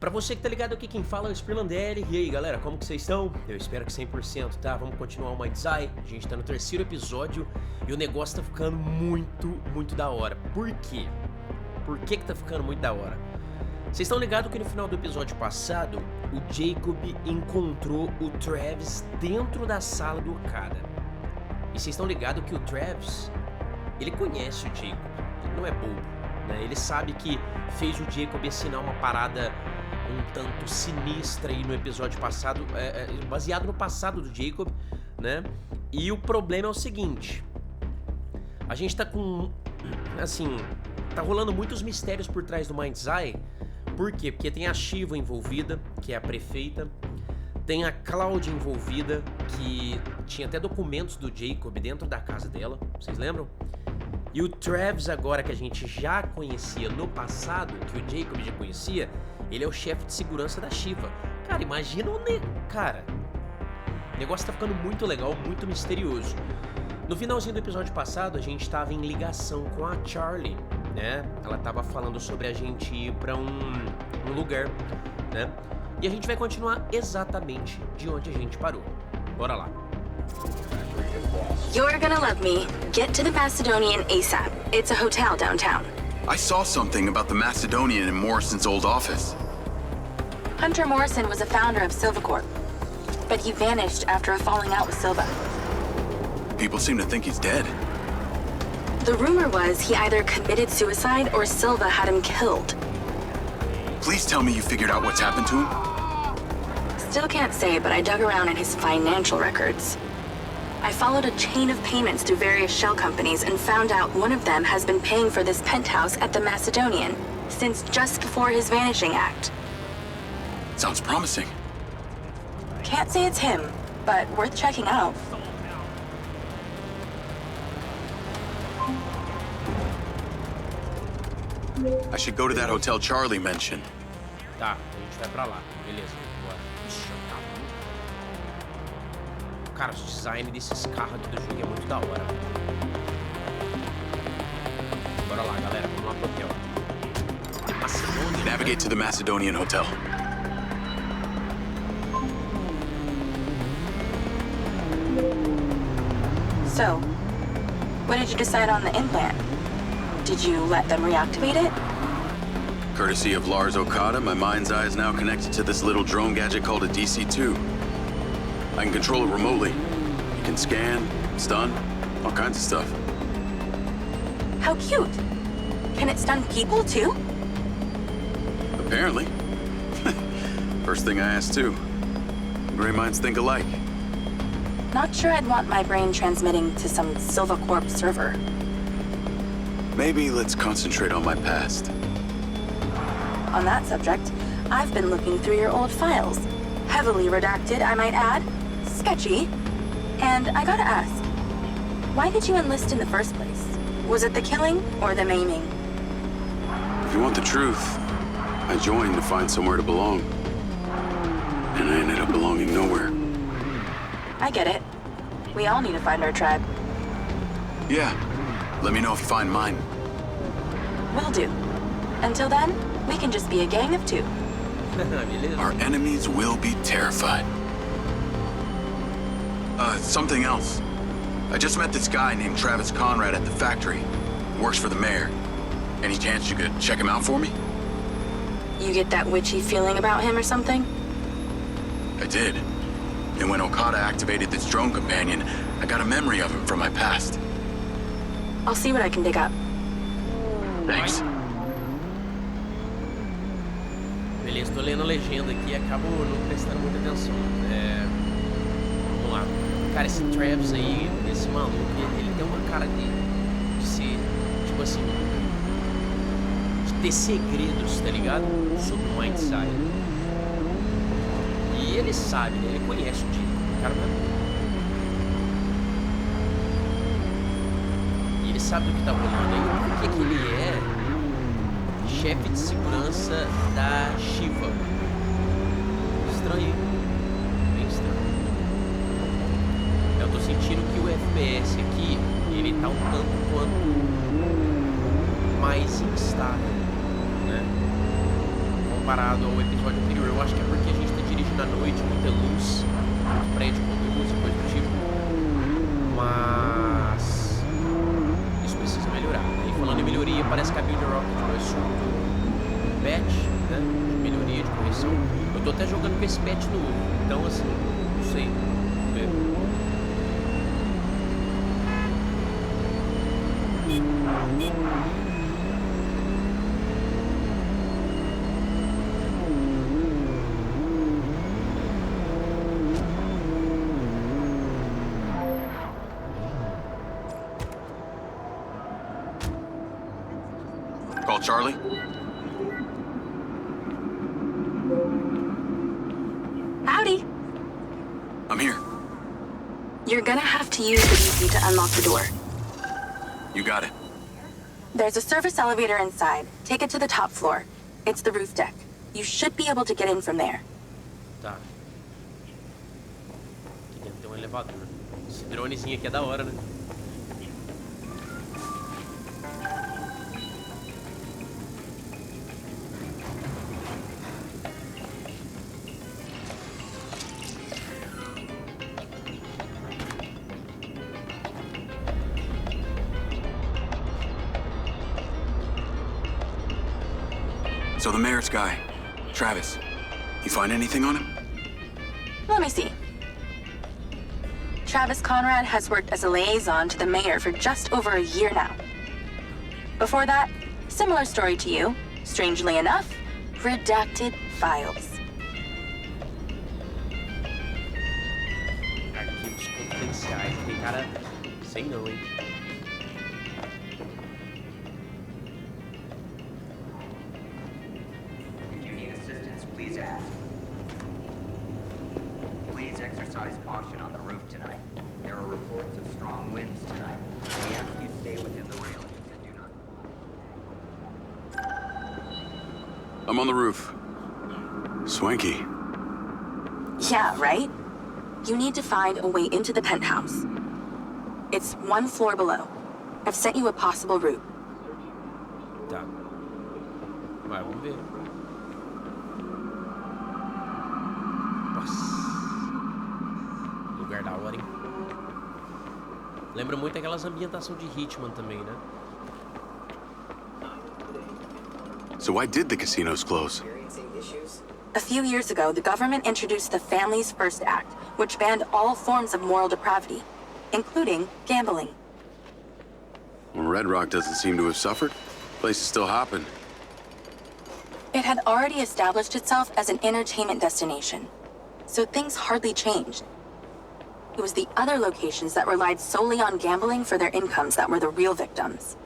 Pra você que tá ligado aqui, quem fala é o Spirlandelli. E aí, galera, como que vocês estão? Eu espero que 100%, tá? Vamos continuar o MINDSEYE. A gente tá no terceiro episódio e o negócio tá ficando muito da hora. Por quê? Por que tá ficando muito da hora? Vocês estão ligados que no final do episódio passado, o Jacob encontrou o Travis dentro da sala do Okada. E vocês estão ligados que o Travis, ele conhece o Jacob, ele não é bobo, né? Ele sabe que fez o Jacob assinar uma parada um tanto sinistra aí no episódio passado, baseado no passado do Jacob, né? E o problema é o seguinte, a gente tá com, assim, tá rolando muitos mistérios por trás do MINDSEYE. Por quê? Porque tem a Shiva envolvida, que é a prefeita, tem a Claudia envolvida, que tinha até documentos do Jacob dentro da casa dela, vocês lembram? E o Travis agora, que a gente já conhecia no passado, que o Jacob já conhecia, ele é o chefe de segurança da Shiva. Cara, imagina o cara, o negócio tá ficando muito legal, muito misterioso. No finalzinho do episódio passado, a gente tava em ligação com a Charlie, né? Ela tava falando sobre a gente ir pra um lugar, né? E a gente vai continuar exatamente de onde a gente parou. Bora lá. You're gonna love me. Get to the Macedonian ASAP. It's a hotel downtown. I saw something about the Macedonian in Morrison's old office. Hunter Morrison was a founder of Silva Corp, but he vanished after a falling out with Silva. People seem to think he's dead. The rumor was he either committed suicide or Silva had him killed. Please tell me you figured out what's happened to him. Still can't say, but I dug around in his financial records. I followed a chain of payments through various shell companies and found out one of them has been paying for this penthouse at the Macedonian since just before his vanishing act. Sounds promising. Can't say it's him, but worth checking out. I should go to that hotel Charlie mentioned. Tá, a gente vai pra lá, beleza, bora. Ixi, tá. Cara, o design desses carros aqui do jogo é muito da hora. Bora lá, galera, vamos lá pro hotel. Macedônia. Navigate to the Macedonian hotel. So, what did you decide on the implant? Did you let them reactivate it? Courtesy of Lars Okada, my mind's eye is now connected to this little drone gadget called a DC-2. I can control it remotely. It can scan, stun, all kinds of stuff. How cute. Can it stun people too? Apparently. First thing I asked too. Gray minds think alike. Not sure I'd want my brain transmitting to some Silva Corp server. Maybe let's concentrate on my past. On that subject, I've been looking through your old files. Heavily redacted, I might add. Sketchy. And I gotta ask, why did you enlist in the first place? Was it the killing or the maiming? If you want the truth, I joined to find somewhere to belong. And I ended up belonging nowhere. I get it. We all need to find our tribe. Yeah. Let me know if you find mine. Will do. Until then, we can just be a gang of two. Our enemies will be terrified. Something else. I just met this guy named Travis Conrad at the factory. He works for the mayor. Any chance you could check him out for me? You get that witchy feeling about him or something? I did. And when Okada activated this drone companion, I got a memory of him from my past. I'll see what I can dig up. Thanks. Beleza, tô lendo a legenda aqui e acabo não prestando muita atenção. Vamos lá. Cara, esse Travis aí, esse maluco, ele tem uma cara de ser, tipo assim, de ter segredos, tá ligado? Sobre o MINDSEYE. E ele sabe, né? Ele conhece o Jacob. O cara não é bom. E ele sabe do que tá rolando aí. Por que ele é chefe de segurança da Shiva? Estranho, bem estranho. Eu tô sentindo que o FPS aqui, ele tá um tanto quanto mais instável, né? comparado ao episódio anterior. Eu acho que é porque a gente tá dirigindo à noite, muita luz, muito prédio com luz e coisa do tipo. Mas isso precisa melhorar. E falando em melhoria, parece que a Build Rocket começou um patch, né? De melhoria, de correção. Eu tô até jogando com esse patch novo. Então assim, não sei. Vamos ver. Call Charlie? Howdy. I'm here. You're gonna have to use the key to unlock the door. You got it. There's a service elevator inside. Take it to the top floor. It's the roof deck. You should be able to get in from there. Tá. Aqui dentro tem um elevador. Esse dronezinho aqui é da hora, né? So the mayor's guy, Travis, you find anything on him? Let me see. Travis Conrad has worked as a liaison to the mayor for just over a year now. Before that, similar story to you. Strangely enough, redacted files. Arquivos confidenciais. Tem cara... Sei não, hein? If you need assistance, please ask. Please exercise caution on the roof tonight. There are reports of strong winds tonight. We ask you stay within the railings and do not... I'm on the roof. Swanky. Yeah, right? You need to find a way into the penthouse. It's one floor below. I've sent you a possible route. Tá. Vai, vamos ver. Nossa. Lugar da hora, hein? Lembra muito aquelas ambientações de Hitman também, né? So why did the casinos close? A few years ago, the government introduced the Family's First Act, which banned all forms of moral depravity, including gambling. Well, Red Rock doesn't seem to have suffered. Place is still hopping. It had already established itself as an entertainment destination, so things hardly changed. It was the other locations that relied solely on gambling for their incomes that were the real victims.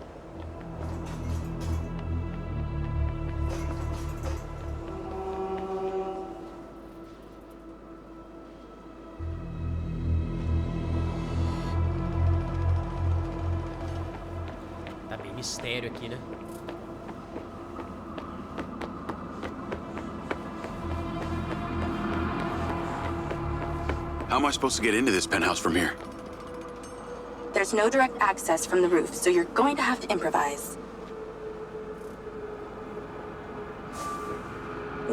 Tá bem mistério aqui, né? How am I supposed to get into this penthouse from here? There's no direct access from the roof, so you're going to have to improvise.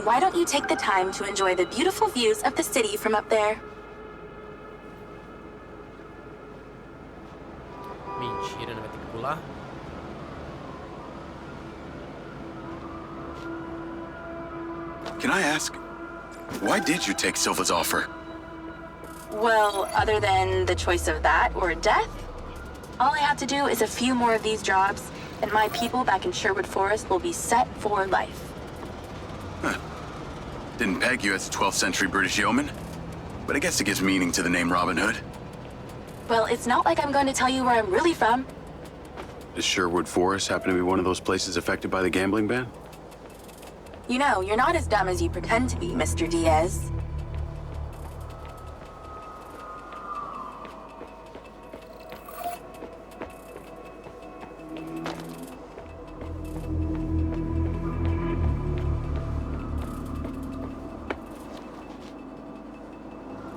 Why don't you take the time to enjoy the beautiful views of the city from up there? Mentira, não vai ter que pular? Can I ask, why did you take Silva's offer? Well, other than the choice of that or death, all I have to do is a few more of these jobs, and my people back in Sherwood Forest will be set for life. Huh. Didn't peg you as a 12th century British yeoman, but I guess it gives meaning to the name Robin Hood. Well, it's not like I'm going to tell you where I'm really from. Does Sherwood Forest happen to be one of those places affected by the gambling ban? You know, you're not as dumb as you pretend to be, Mr. Diaz.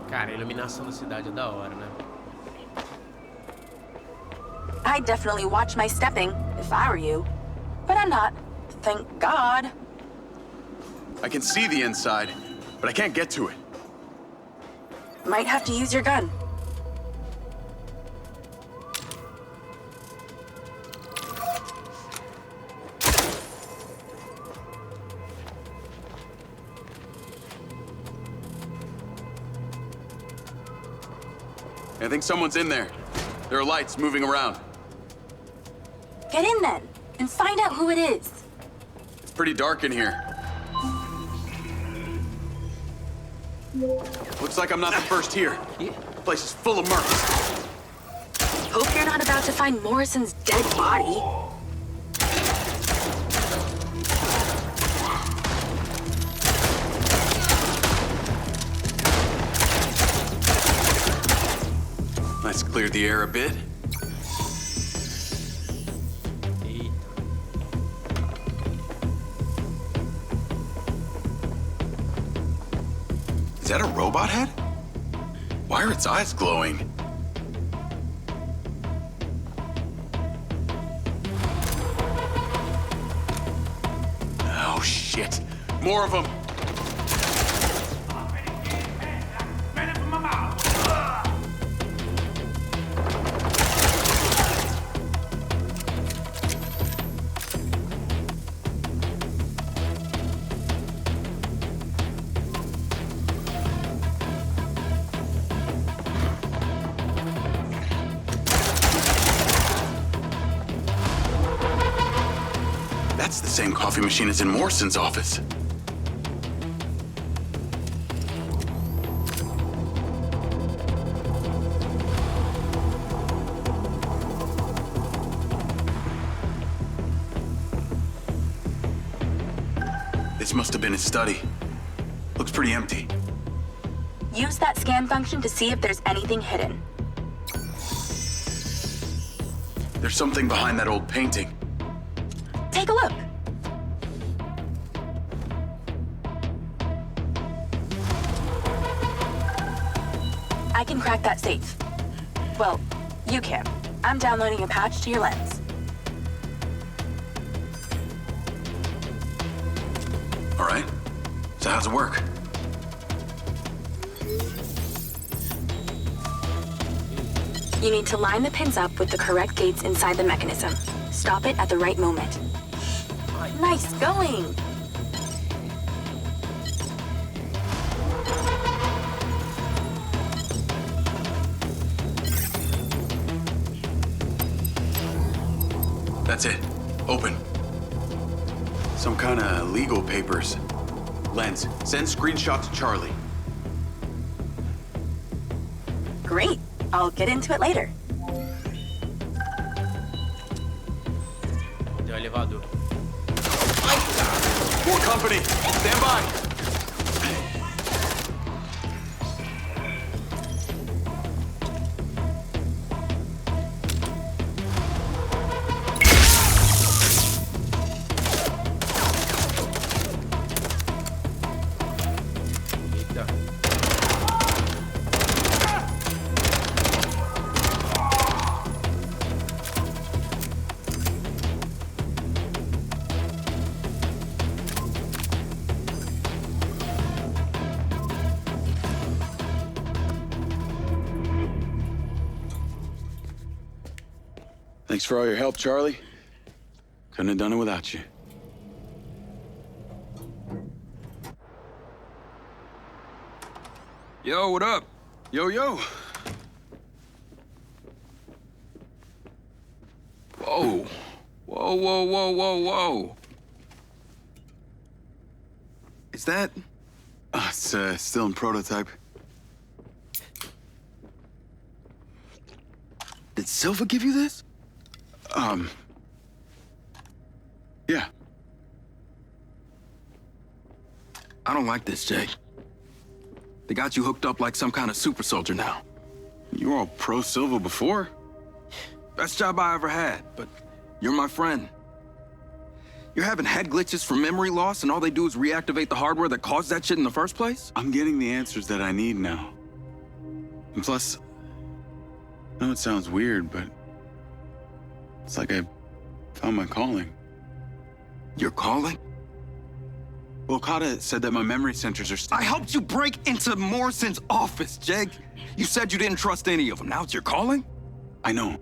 Cara, a iluminação da cidade é da hora, né? I'd definitely watch my stepping if I were you. But I'm not. Thank God. I can see the inside, but I can't get to it. Might have to use your gun. I think someone's in there. There are lights moving around. Get in then, and find out who it is. It's pretty dark in here. Looks like I'm not the first here. Yeah. The place is full of mercs. Hope you're not about to find Morrison's dead body. Let's clear the air a bit. Eita. Is that a robot head? Why are its eyes glowing? Oh, shit. More of them. That's the same coffee machine as in Morrison's office. This must have been his study. Looks pretty empty. Use that scan function to see if there's anything hidden. There's something behind that old painting. Take a look. I can crack that safe. Well, you can. I'm downloading a patch to your lens. All right. So how's it work? You need to line the pins up with the correct gates inside the mechanism. Stop it at the right moment. Nice going! That's it. Open. Some kind of legal papers. Lens, send screenshot to Charlie. Great. I'll get into it later. Tem um elevador. More company! Stand by! Eita. Thanks for all your help, Charlie. Couldn't have done it without you. Yo, what up? Yo, yo. Whoa. Whoa, whoa, whoa, whoa, whoa. Is that... It's still in prototype. Did Silva give you this? Yeah. I don't like this, Jake. They got you hooked up like some kind of super soldier now. You were all pro-Silva before. Best job I ever had, but you're my friend. You're having head glitches from memory loss, and all they do is reactivate the hardware that caused that shit in the first place? I'm getting the answers that I need now. And plus, I know it sounds weird, but it's like I found my calling. Your calling? Well, Okada said that my memory centers are still... I helped you break into Morrison's office, Jake. You said you didn't trust any of them. Now it's your calling? I know.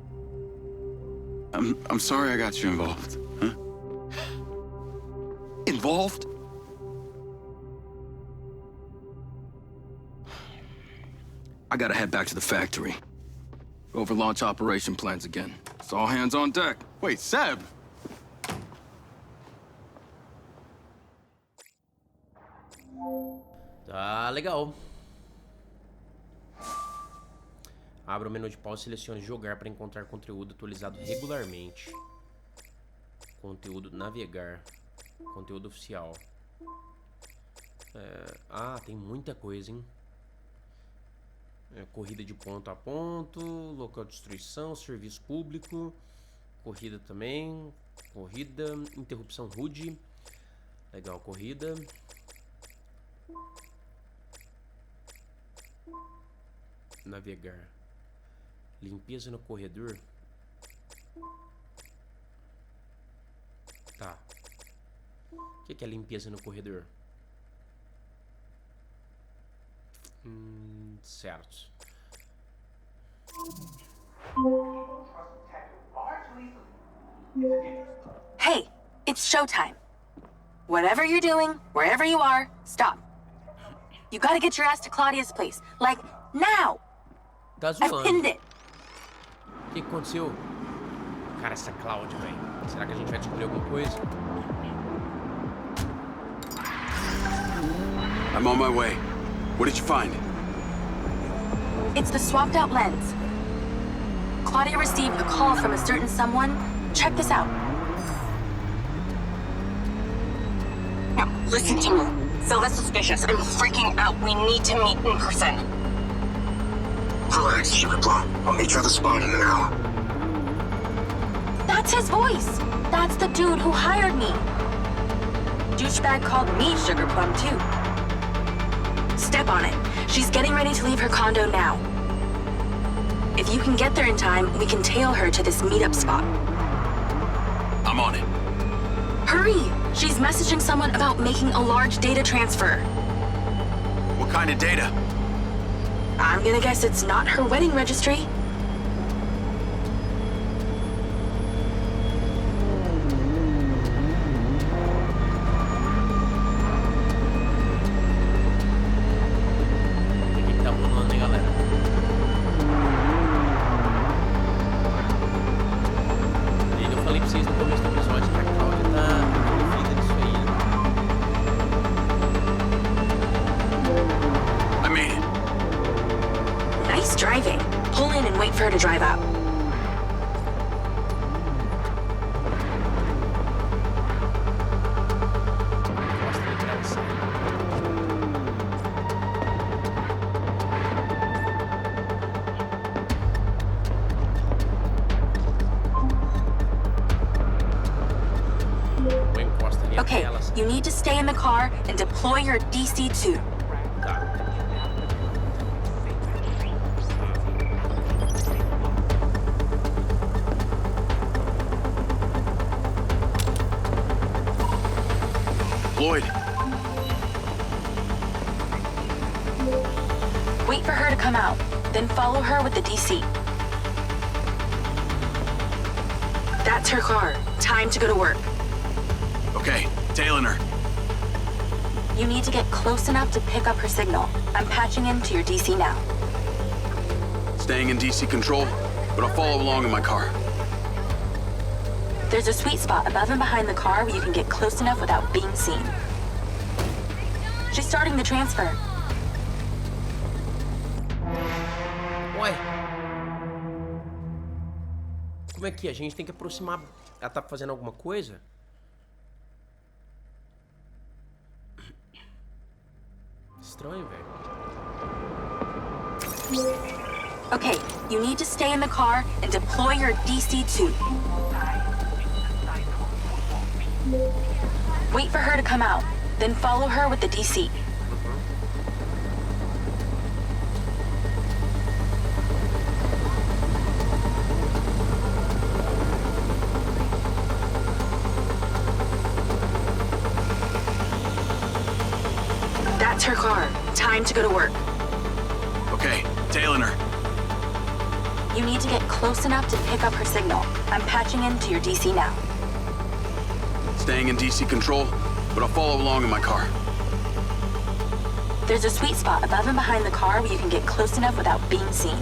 I'm sorry I got you involved, huh? Involved? I gotta head back to the factory. Go over launch operation plans again. It's all hands on deck. Wait, Seb! Tá legal. Abra o menu de pausa e selecione jogar para encontrar conteúdo atualizado regularmente. Conteúdo navegar. Conteúdo oficial. Tem muita coisa, hein? Corrida de ponto a ponto, local de destruição, serviço público, corrida também, corrida, interrupção rude, legal, corrida, navegar, limpeza no corredor, tá, o que é limpeza no corredor? Certo. Hey, it's showtime. Whatever you're doing, wherever you are, stop. You gotta get your ass to Claudia's place. Like, now! Tá I've zoando. pinned it. O que aconteceu? Cara, essa Cláudia, velho. Será que a gente vai descobrir alguma coisa? I'm on my way. What did you find? It's the swapped out lens. Claudia received a call from a certain someone. Check this out. Now, listen to me. Phil, that's suspicious. I'm freaking out. We need to meet in person. Relax, Sugar Plum. I'll meet you at the spot in an hour. That's his voice. That's the dude who hired me. Douchebag called me Sugar Plum, too. Step on it. She's getting ready to leave her condo now. If you can get there in time, we can tail her to this meetup spot. I'm on it. Hurry! She's messaging someone about making a large data transfer. What kind of data? I'm gonna guess it's not her wedding registry. O que tá rolando, hein, galera? Eu falei pra vocês no começo do episódio que a Cláudia tá envolvida nisso aí, né? I made it. Nice driving. Pull in and wait for her to drive out. Gosto de atravessar. Ou encosta ali Okay, até ela. you need to stay in the car and deploy your DC-2. Tá. Lloyd, Wait for her to come out, then follow her with the DC. That's her car. Time to go to work. okay, tailing her. You need to get close enough to pick up her signal. I'm patching into your DC now. Staying in DC control, but I'll follow along in my car. There's a sweet spot above and behind the car where you can get close enough without being seen. She's starting the transfer. Ué. Como é que é? A gente tem que aproximar. Ela tá fazendo alguma coisa? Estranho, velho. Okay, you need to stay in the car and deploy your DC-2. Wait for her to come out, then follow her with the DC. That's her car. Time to go to work. Okay, tailing her. You need to get close enough to pick up her signal. I'm patching into your DC now. Staying in DC control, but I'll follow along in my car. There's a sweet spot above and behind the car where you can get close enough without being seen.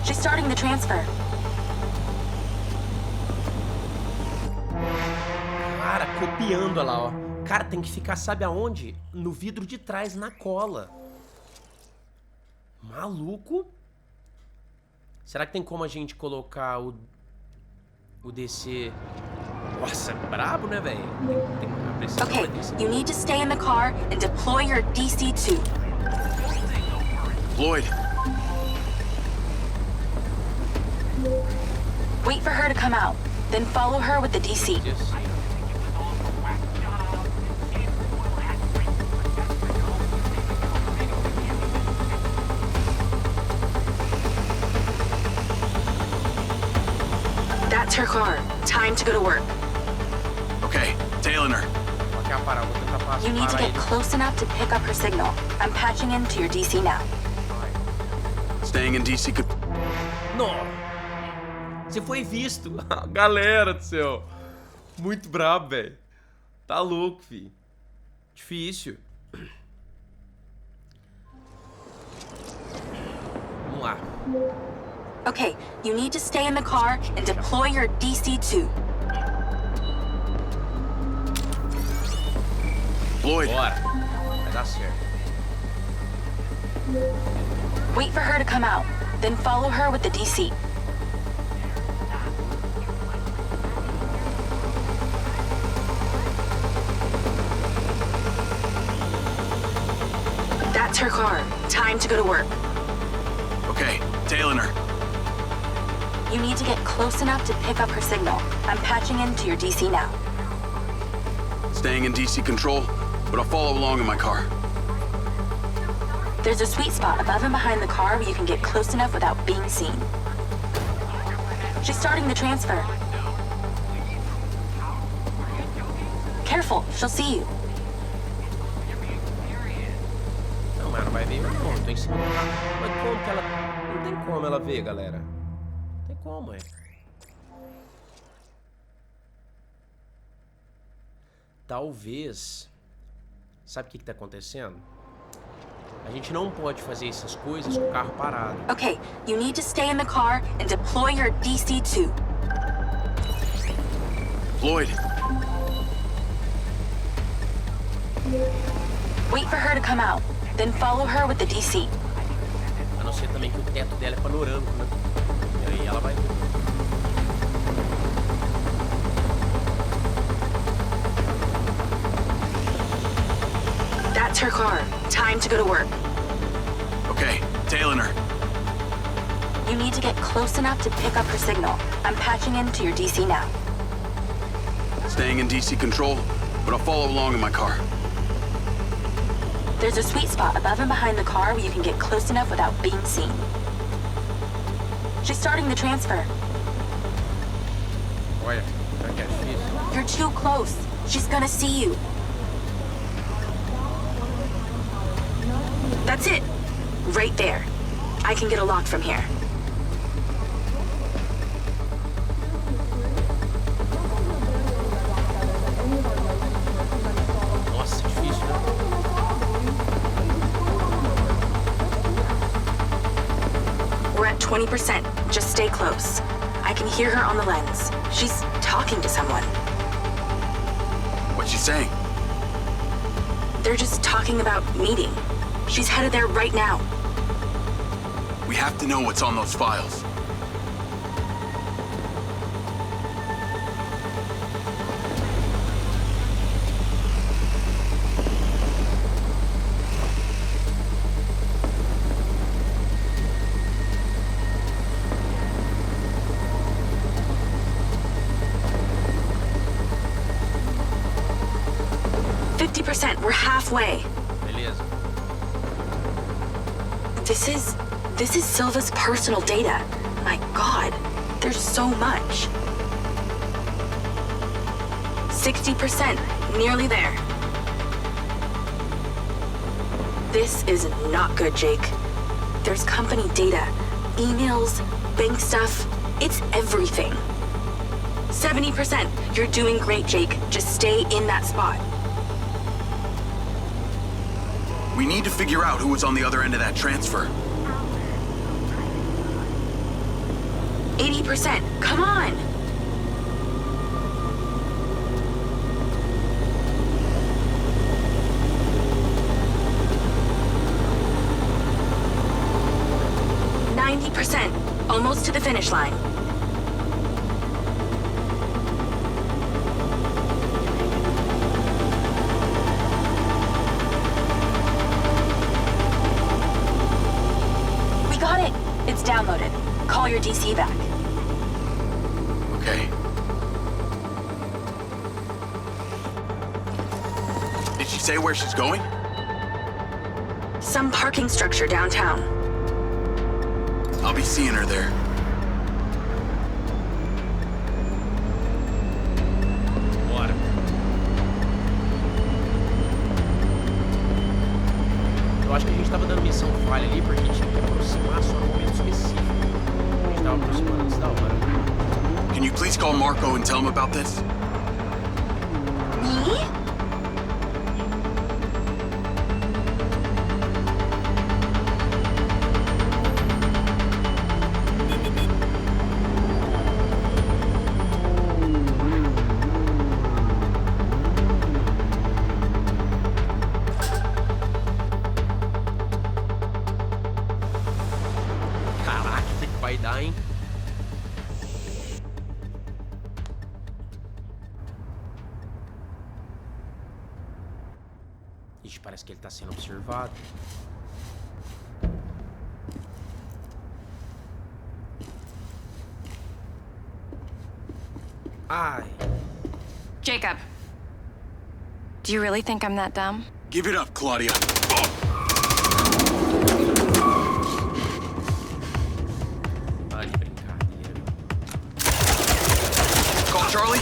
She's starting the transfer. Cara, copiando, olha lá, ó. Cara, tem que ficar, sabe aonde? No vidro de trás, na cola. Maluco. Será que tem como a gente colocar o DC... Nossa, é brabo, né, velho? Okay, you need to stay in the car and deploy your DC-2. Floyd. Wait for her to come out, then follow her with the DC. That's her car. Time to go to work. Okay, tailing her. You need to get close enough to pick up her signal. I'm patching into your DC now. Staying in DC. Não. Você foi visto. Galera do céu. Muito brabo, velho. Tá louco, fi. Difícil. Vamos lá. Okay, you need to stay in the car and deploy your DC-2. Floyd. Bora. Vai dar certo. Wait for her to come out, then follow her with the DC. That's her car. Time to go to work. Okay, tailing her. You need to get close enough to pick up her signal. I'm patching into your DC now. Staying in DC control, but I'll follow along in my car. There's a sweet spot above and behind the car where you can get close enough without being seen. She's starting the transfer. Careful, she'll see you. Não, mas ela vai ver como? Tô em cima do carro. Mas como que ela... Não tem como ela ver, galera. Não tem como, é. Talvez... Sabe o que tá acontecendo? A gente não pode fazer essas coisas com o carro parado. Okay, you need to stay in the car and deploy your DC-2. Floyd. Wait for her to come out, then follow her with the DC. A não ser também que o teto dela é panorâmico, né? E aí ela vai ver. That's her car. Time to go to work. Okay, tailing her. You need to get close enough to pick up her signal. I'm patching into your DC now. Staying in DC control, but I'll follow along in my car. There's a sweet spot above and behind the car where you can get close enough without being seen. She's starting the transfer. Olha, será que é difícil? You're too close. She's gonna see you. That's it. Right there. I can get a lock from here. Nossa, difícil, né? We're at 20%. Just stay close. I can hear her on the lens. She's talking to someone. What's she saying? They're just talking about meeting. She's headed there right now. We have to know what's on those files. We're halfway. Beleza. This is Silva's personal data. My God, there's so much. 60%, nearly there. This is not good, Jake. There's company data, emails, bank stuff. It's everything. 70%. You're doing great, Jake. Just stay in that spot. We need to figure out who was on the other end of that transfer. 80%. Come on! Almost to the finish line. We got it! It's downloaded. Call your DC back. Okay. Did she say where she's going? Some parking structure downtown. I'll be seeing her there. Bora. Eu acho que a gente tava dando missão falha ali porque tinha que aproximar só num momento específico. A gente tava aproximando antes da hora. Can you please call Marco and tell him about this? Me? Vai dar, hein? Ixi, parece que ele tá sendo observado. Ai. Jacob. Do you really think I'm that dumb? Give it up, Claudia. Charlie?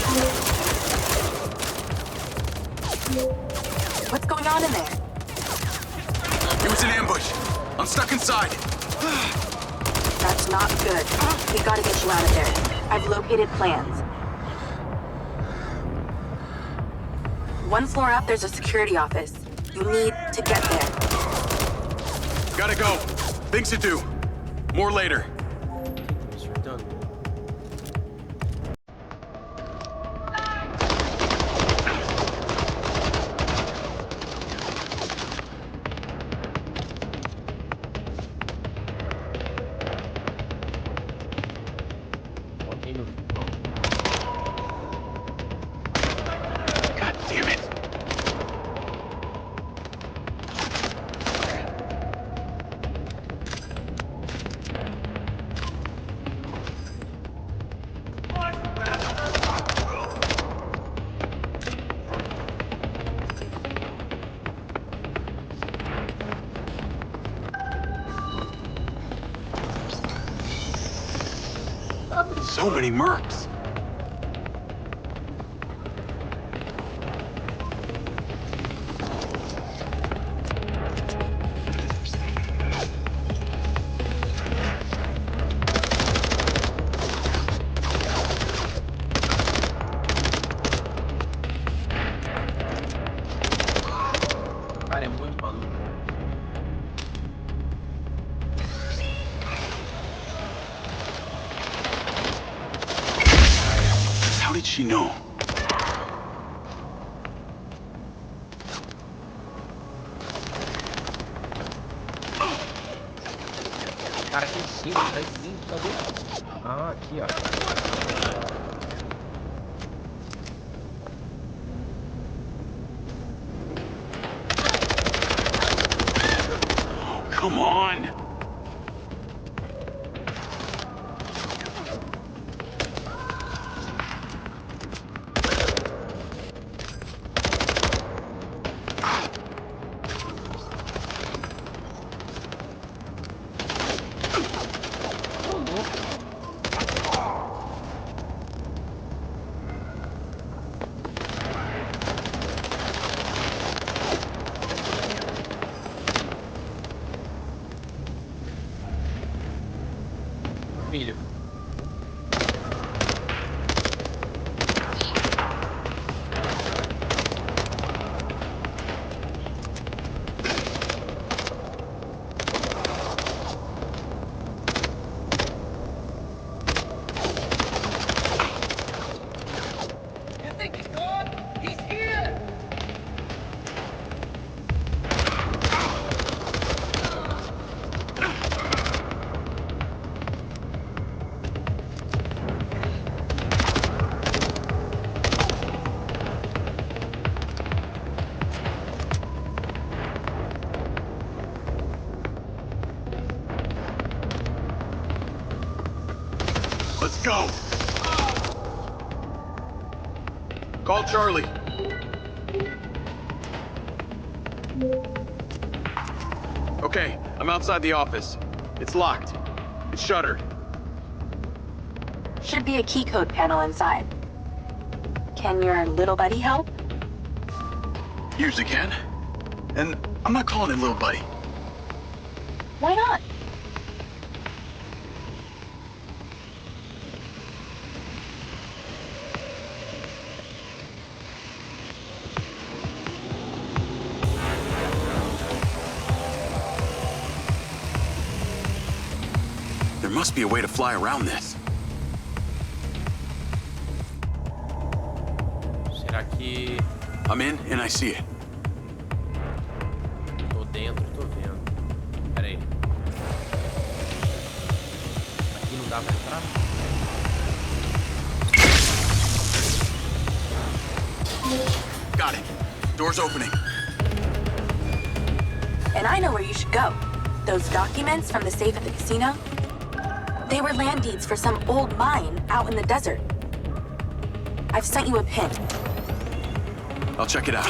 What's going on in there? It was an ambush. I'm stuck inside. That's not good. We gotta get you out of there. I've located plans. One floor up, there's a security office. You need to get there. Gotta go. Things to do. More later. We're done. God damn it. So many mercs. Cara, é muito maluco. How did she know? Cara, aqui em cima, tá aqui, cadê? Ah, aqui, ó. Come on. filho. Let's go! Call Charlie. Okay, I'm outside the office. It's locked. It's shuttered. Should be a key code panel inside. Can your little buddy help? Usually can. And I'm not calling it little buddy. Why not? There must be a way to fly around this. Será que... I'm in and I see it. Tô dentro, tô vendo. Pera aí. Aqui não dá pra entrar? Got it. Door's opening. And I know where you should go. Those documents from the safe at the casino? They were land deeds for some old mine out in the desert. I've sent you a pin. I'll check it out.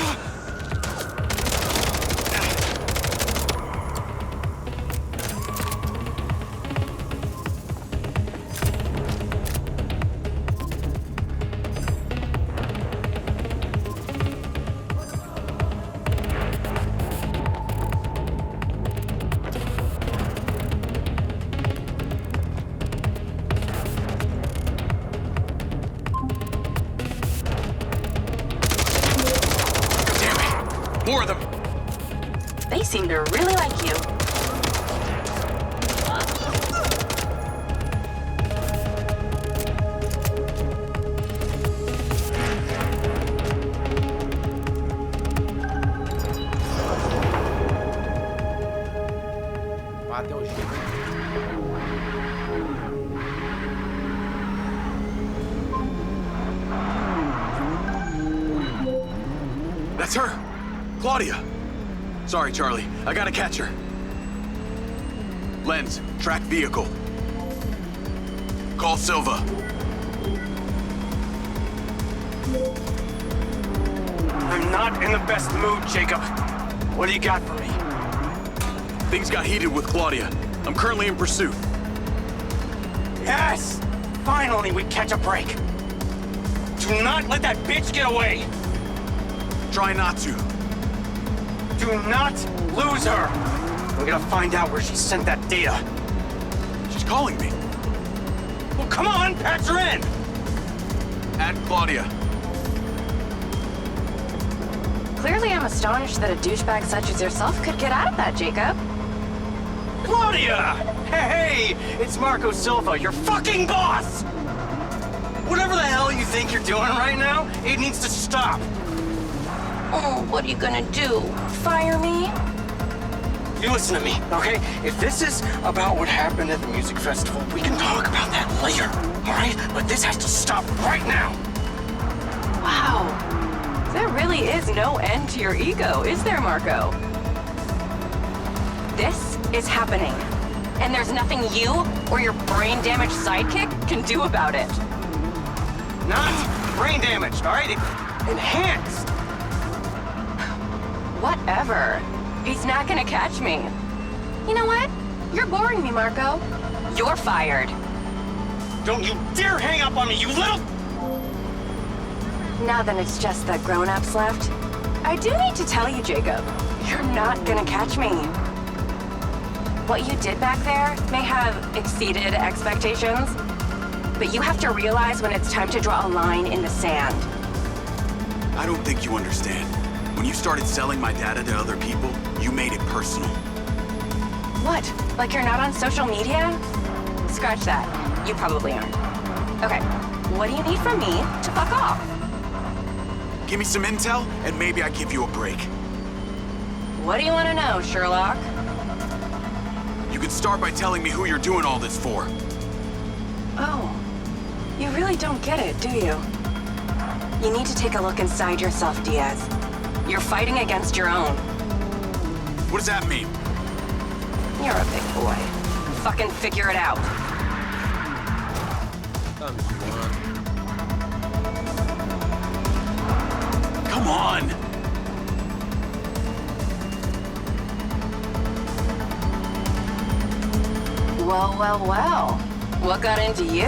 More of them! They seem to really like you. Vá até o jeito. That's her! Claudia! Sorry, Charlie. I gotta catch her. Lens, track vehicle. Call Silva. I'm not in the best mood, Jacob. What do you got for me? Things got heated with Claudia. I'm currently in pursuit. Yes! Finally, we catch a break. Do not let that bitch get away! Try not to. Do not lose her! We're gonna find out where she sent that data. She's calling me. Well, come on, patch her in! Add Claudia. Clearly, I'm astonished that a douchebag such as yourself could get out of that, Jacob. Claudia! Hey, it's Marco Silva, your fucking boss! Whatever the hell you think you're doing right now, it needs to stop. Oh, what are you gonna do? Fire me? You listen to me, okay? If this is about what happened at the music festival, we can talk about that later, all right? But this has to stop right now. Wow. There really is no end to your ego, is there, Marco? This is happening. And there's nothing you or your brain-damaged sidekick can do about it. Not brain damaged, all right? Enhanced. Whatever. He's not gonna catch me. You know what? You're boring me, Marco. You're fired. Don't you dare hang up on me, you little... Now that it's just the grown-ups left, I do need to tell you, Jacob, you're not gonna catch me. what you did back there may have exceeded expectations, but you have to realize when it's time to draw a line in the sand. I don't think you understand. When you started selling my data to other people, you made it personal. What? Like you're not on social media? Scratch that. You probably aren't. Okay, what do you need from me to fuck off? Give me some intel, and maybe I give you a break. What do you want to know, Sherlock? You could start by telling me who you're doing all this for. Oh, you really don't get it, do you? You need to take a look inside yourself, Diaz. You're fighting against your own. What does that mean? You're a big boy. Fucking figure it out. Come on! Well, well, well. What got into you?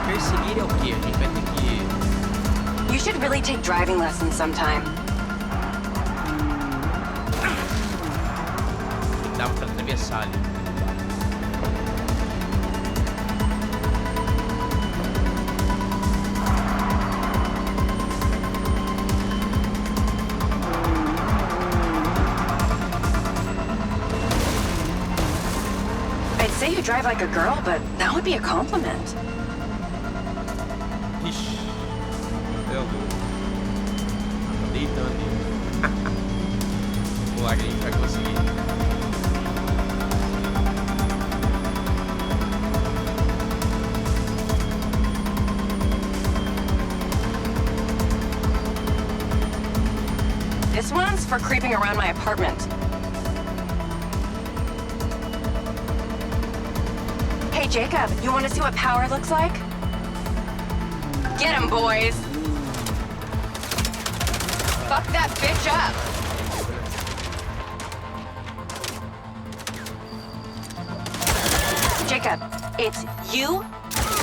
Perseguir é o quê? A gente vai ter que... You should really take driving lessons sometime. Dava pra atravessar ali. I'd say you drive like a girl, but that would be a compliment. Ixi. Meu Deus. Tô deitando ali. Vamos lá que a gente vai conseguir. This one's for creeping around my apartment. Hey, Jacob, you want to see what power looks like? Get him, boys! Fuck that bitch up! Jacob, it's you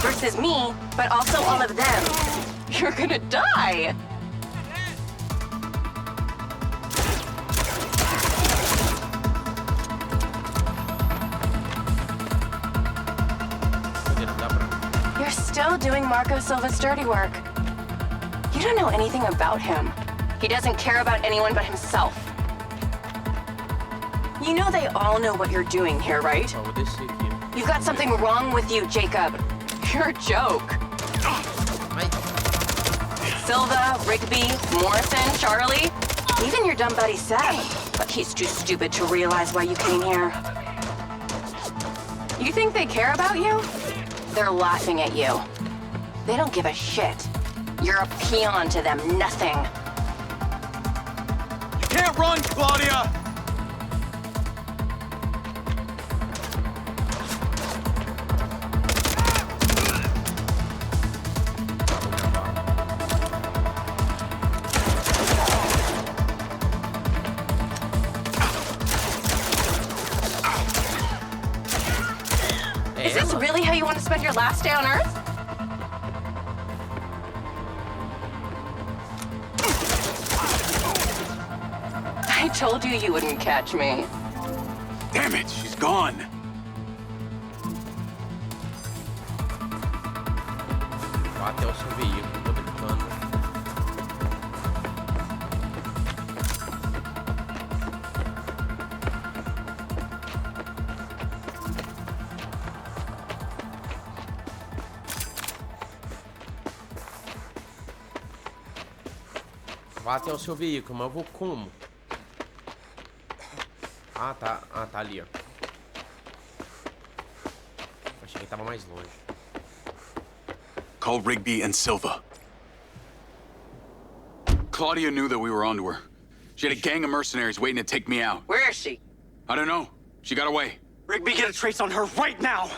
versus me, but also all of them. You're gonna die! You're still doing Marco Silva's dirty work. You don't know anything about him. He doesn't care about anyone but himself. You know they all know what you're doing here, right? Ó, vou descer aqui. You've got something wrong with you, Jacob. You're a joke. Ai. Silva, Rigby, Morrison, Charlie, even your dumb buddy Seth. But he's too stupid to realize why you came here. You think they care about you? They're laughing at you. They don't give a shit. You're a peon to them, nothing. You can't run, Claudia! Is this really how you want to spend your last day on Earth? I told you you wouldn't catch me. Damn it, she's gone. Vá até o seu veículo, tô brincando. Vá até o seu veículo, mas eu vou como? Ah, tá. Ah, tá ali, ó. Achei que tava mais longe. Call Rigby and Silva. Claudia knew that we were onto her. She had a gang of mercenaries waiting to take me out. Where is she? I don't know. She got away. Rigby, get a trace on her right now!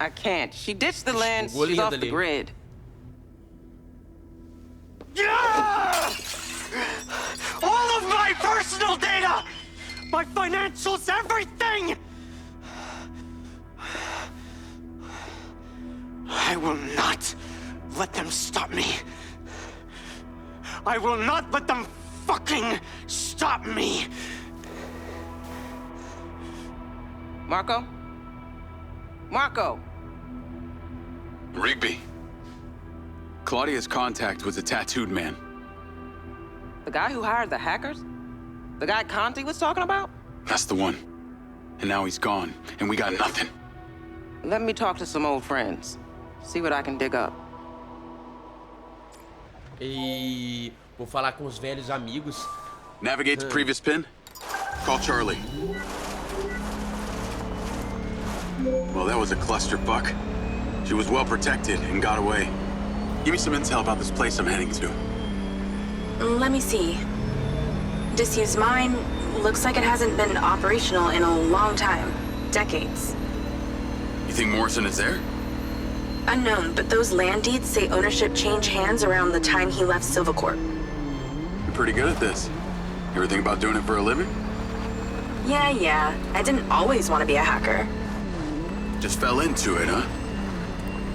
I can't. She ditched the land. Vou She's ali, off the ali. grid. Yeah! All of my personal data My financials, everything! I will not let them stop me. I will not let them fucking stop me. Marco? Marco! Rigby. Claudia's contact was a tattooed man. The guy who hired the hackers? The guy Conti was talking about? That's the one. And now he's gone, and we got nothing. Let me talk to some old friends. See what I can dig up. E vou falar com os velhos amigos. Navigate to previous pin. Call Charlie. Well, that was a clusterfuck. She was well protected and got away. Give me some intel about this place I'm heading to. Let me see. Disused mine. Looks like it hasn't been operational in a long time. Decades. You think Morrison is there? Unknown, but those land deeds say ownership changed hands around the time he left Silvercorp. You're pretty good at this. You ever think about doing it for a living? Yeah. I didn't always want to be a hacker. Just fell into it, huh?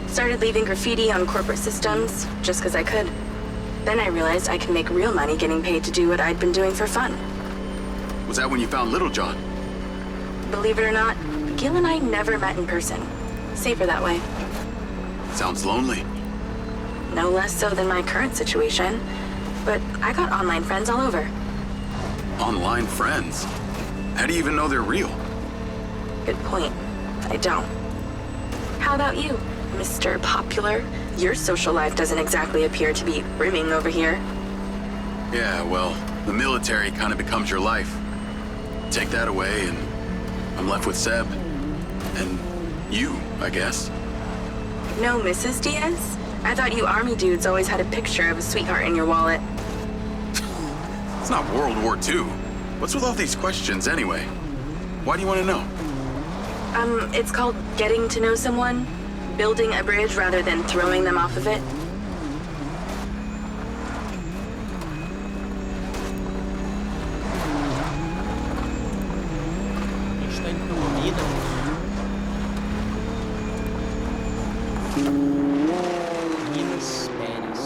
Started leaving graffiti on corporate systems, just because I could. Then I realized I could make real money getting paid to do what I'd been doing for fun. Was that when you found Little John? Believe it or not, Gil and I never met in person. Safer that way. Sounds lonely. No less so than my current situation. But I got online friends all over. Online friends? How do you even know they're real? Good point. I don't. How about you, Mr. Popular? Your social life doesn't exactly appear to be brimming over here. Yeah, well, the military kind of becomes your life. Take that away and I'm left with Seb. And you, I guess. No Mrs. Diaz? I thought you army dudes always had a picture of a sweetheart in your wallet. It's not World War II. What's with all these questions anyway? Why do you want to know? It's called getting to know someone. Building a bridge rather than throwing them off of it. A gente tá indo pra Minas Pérez.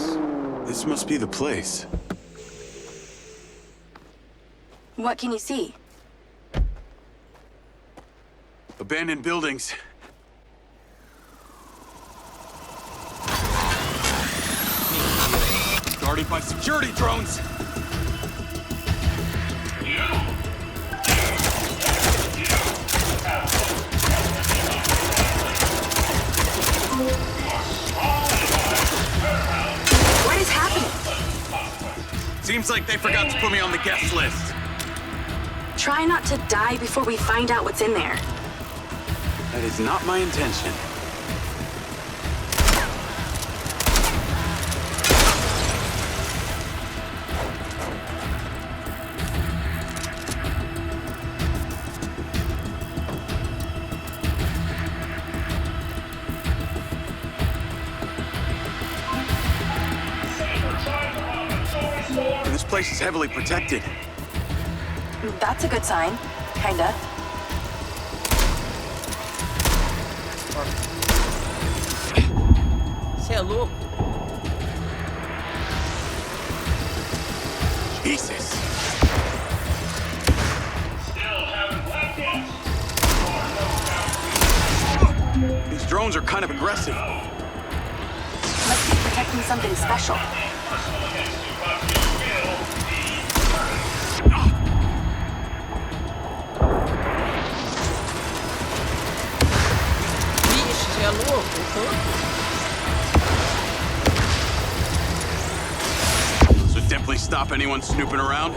This must be the place. What can you see? Abandoned buildings. Guarded by security drones. What is happening? Seems like they forgot to put me on the guest list. Try not to die before we find out what's in there. That is not my intention. This place is heavily protected. That's a good sign. Kinda. Você é louco? Jesus. These drones are kind of aggressive. Must be protecting something special. Vixe, você é louco? This would definitely stop anyone snooping around.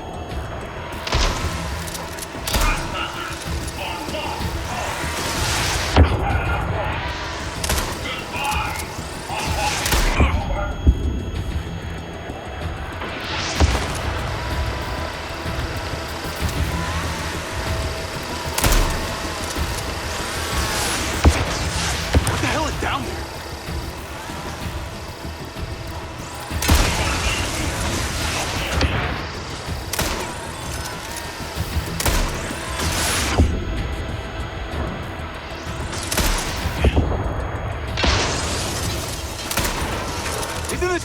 What the hell is down there?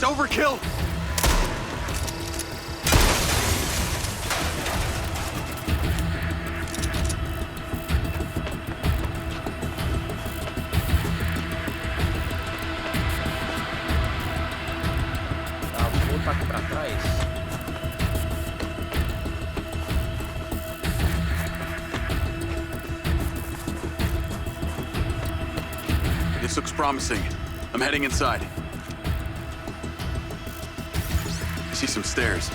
overkill! Tá, vou voltar aqui pra trás. This looks promising. I'm heading inside. I see some stairs.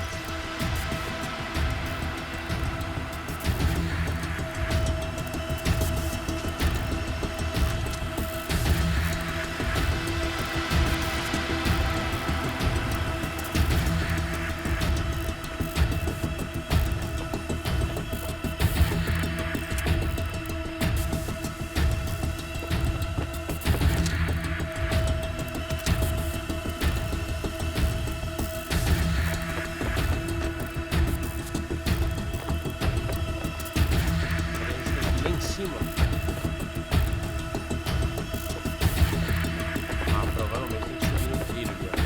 Lá em cima. Ah, provavelmente tem que subir no trilho ali, ó.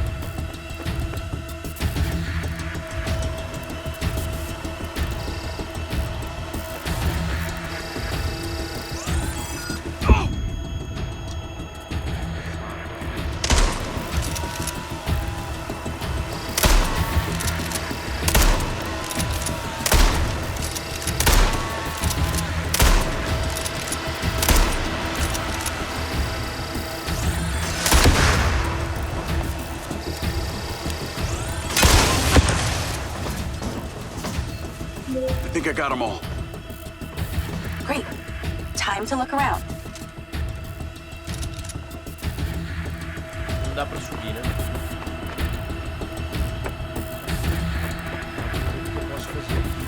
I think I got them all. Great. Time to look around. Não dá pra subir, né? O que eu posso fazer aqui?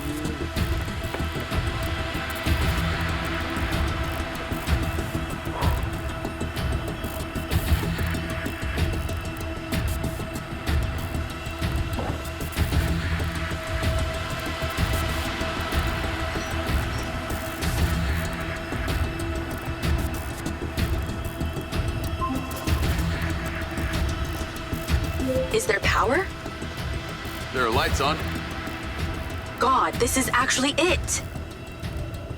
Is there power? There are lights on. God, this is actually it!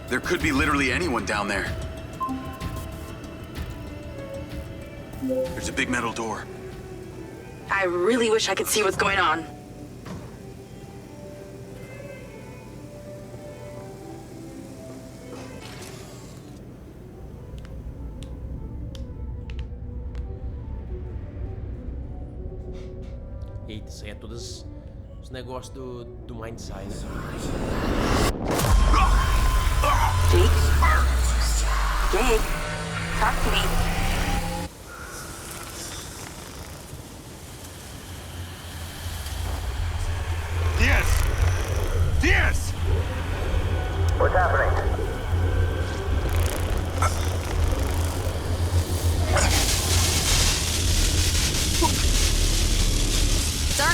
There could be literally anyone down there. There's a big metal door. I really wish I could see what's going on. Eita, isso aí é todos os negócios do MINDSEYE, né? Jake? Jake? Talk to me. Yes! What's happening? Sir?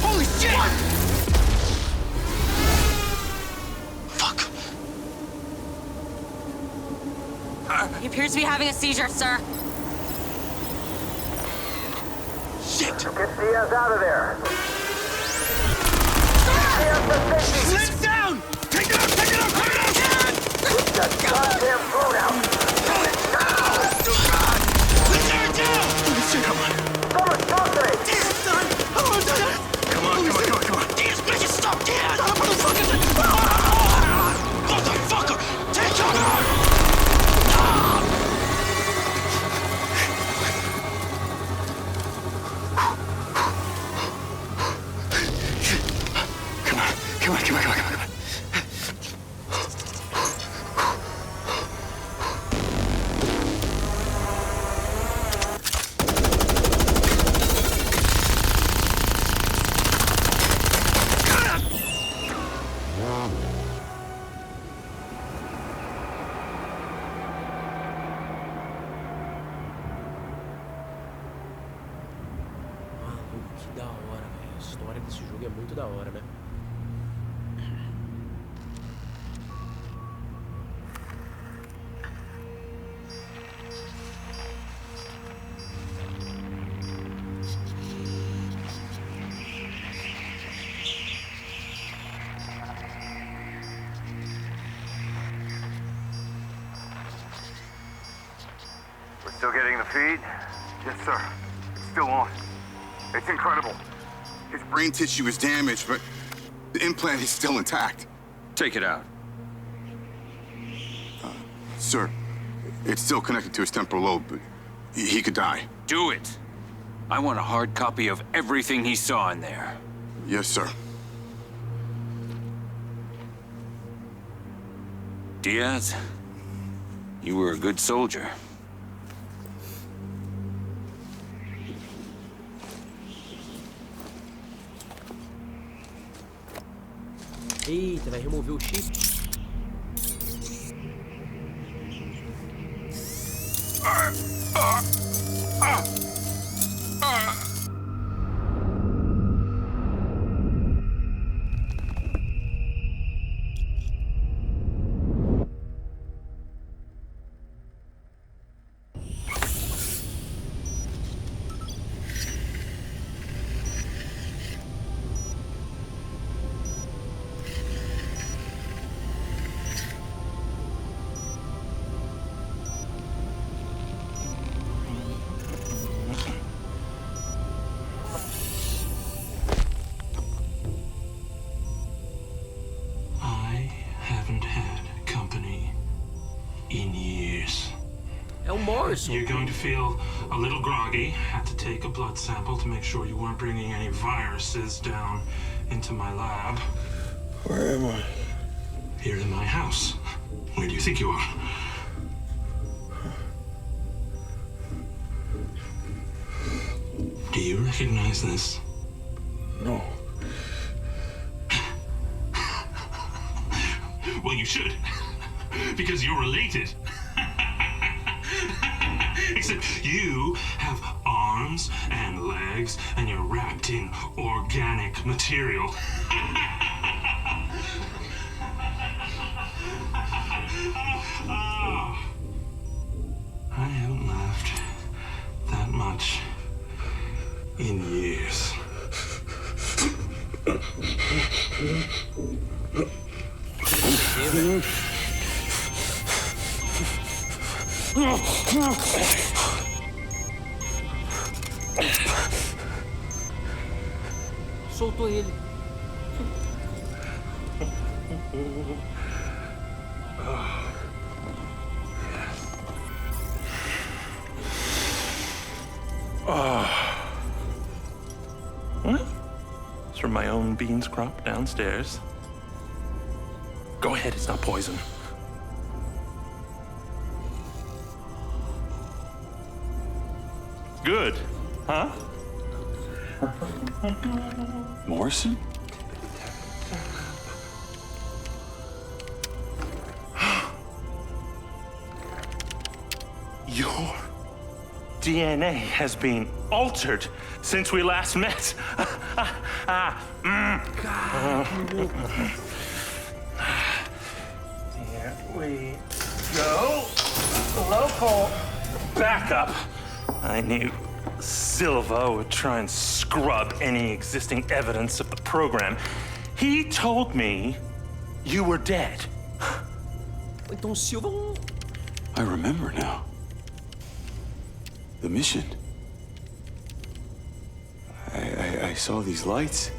Holy shit! Fuck. He appears to be having a seizure, sir. Shit! Get Diaz out of there. Sit down! Take it out! Take it out! Take it out! Get that goddamn phone out. Come on! Someone talk to me. Come on! These bitches stop dead! Motherfucker! Take cover! Come on! Que da hora, velho. A história desse jogo é muito da hora, né? Still getting the feed? Yes, sir. Still on. It's incredible. His brain tissue is damaged, but the implant is still intact. Take it out. Sir, it's still connected to his temporal lobe, but he could die. Do it. I want a hard copy of everything he saw in there. Yes, sir. Diaz, you were a good soldier. Eita, vai remover o chip. Morrison. You're going to feel a little groggy. Had to take a blood sample to make sure you weren't bringing any viruses down into my lab. Where am I? Here in my house. Where do you think you are? Do you recognize this? No. Well, you should. Because you're related. Except you have arms and legs, and you're wrapped in organic material. I haven't laughed that much in years. Soltou ele. What? It's from my own beans crop downstairs. Go ahead, it's not poison. Good, huh? Morrison? Your DNA has been altered since we last met. Here we go. Local backup. I knew Silva would try and scrub any existing evidence of the program. He told me you were dead. Então Silva. I remember now. The mission. I saw these lights,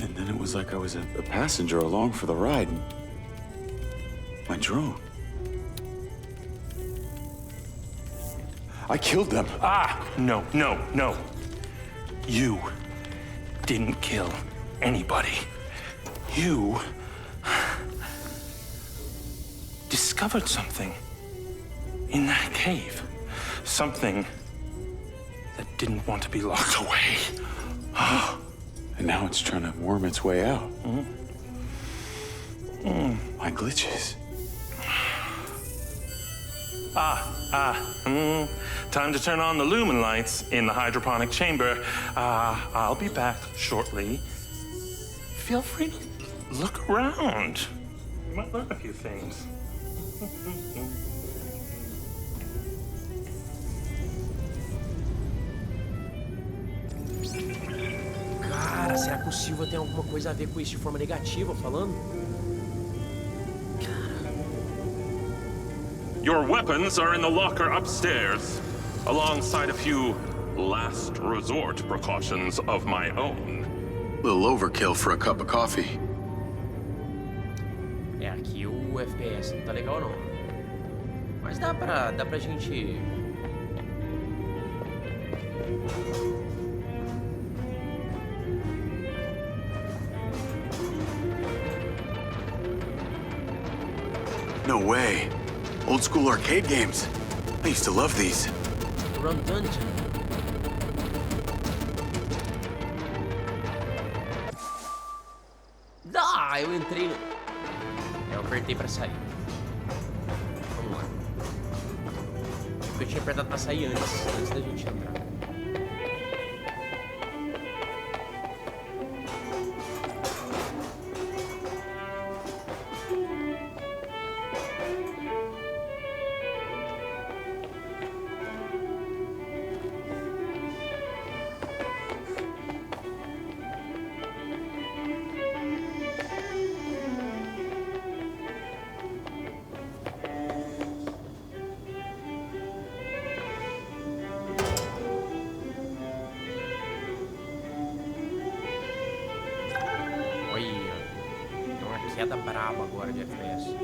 and then it was like I was a passenger along for the ride. My drone. I killed them. No. You didn't kill anybody. You discovered something in that cave. Something that didn't want to be locked away. And now it's trying to worm its way out. My glitches. Time to turn on the lumen lights in the hydroponic chamber. I'll be back shortly. Feel free to look around. You might learn a few things. Cara, será que o Silva tem alguma coisa a ver com isso de forma negativa, falando? Your weapons are in the locker upstairs, alongside a few last resort precautions of my own. Little overkill for a cup of coffee. É, aqui o FPS não tá legal não. Mas dá pra gente... No way. Old school arcade games. I used to love these. Run Dungeon. Ah, eu entrei no... Eu apertei pra sair. Vamos lá. Eu tinha apertado pra sair antes da gente entrar. Queda braba agora de FPS.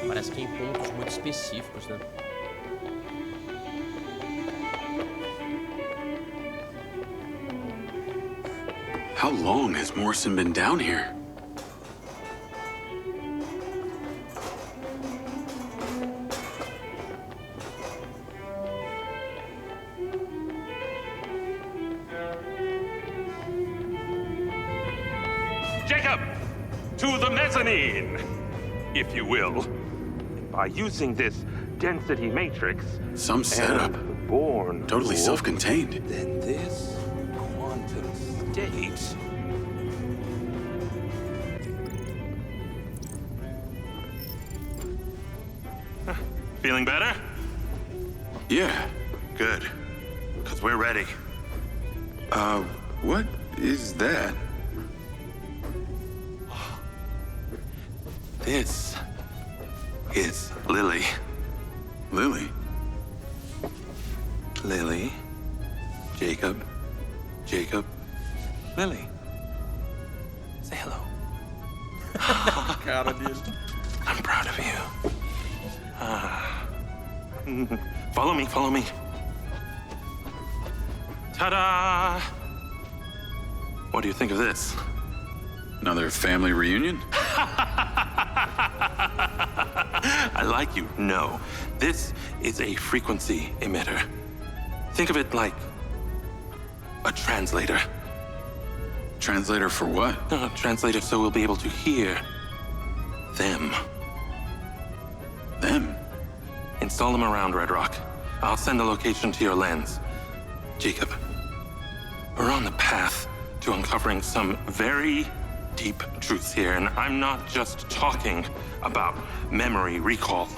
Parece que em pontos muito específicos, né? How long has Morrison been down here? Jacob! To the mezzanine, if you will. By using this density matrix... Some setup. Born totally self-contained. Then this quantum state... Feeling better? Yeah. Good. Because we're ready. What is that? This is Lily. Lily? Lily. Jacob. Jacob. Lily. Say hello. Cara dele. I'm proud of you. Follow me, follow me. Ta-da! What do you think of this? Another family reunion? I like you. No. This is a frequency emitter. Think of it like a translator. Translator for what? Translator so we'll be able to hear them. Them? Install them around Red Rock. I'll send the location to your lens. Jacob, we're on the path to uncovering some very deep truths here, and I'm not just talking about memory recall.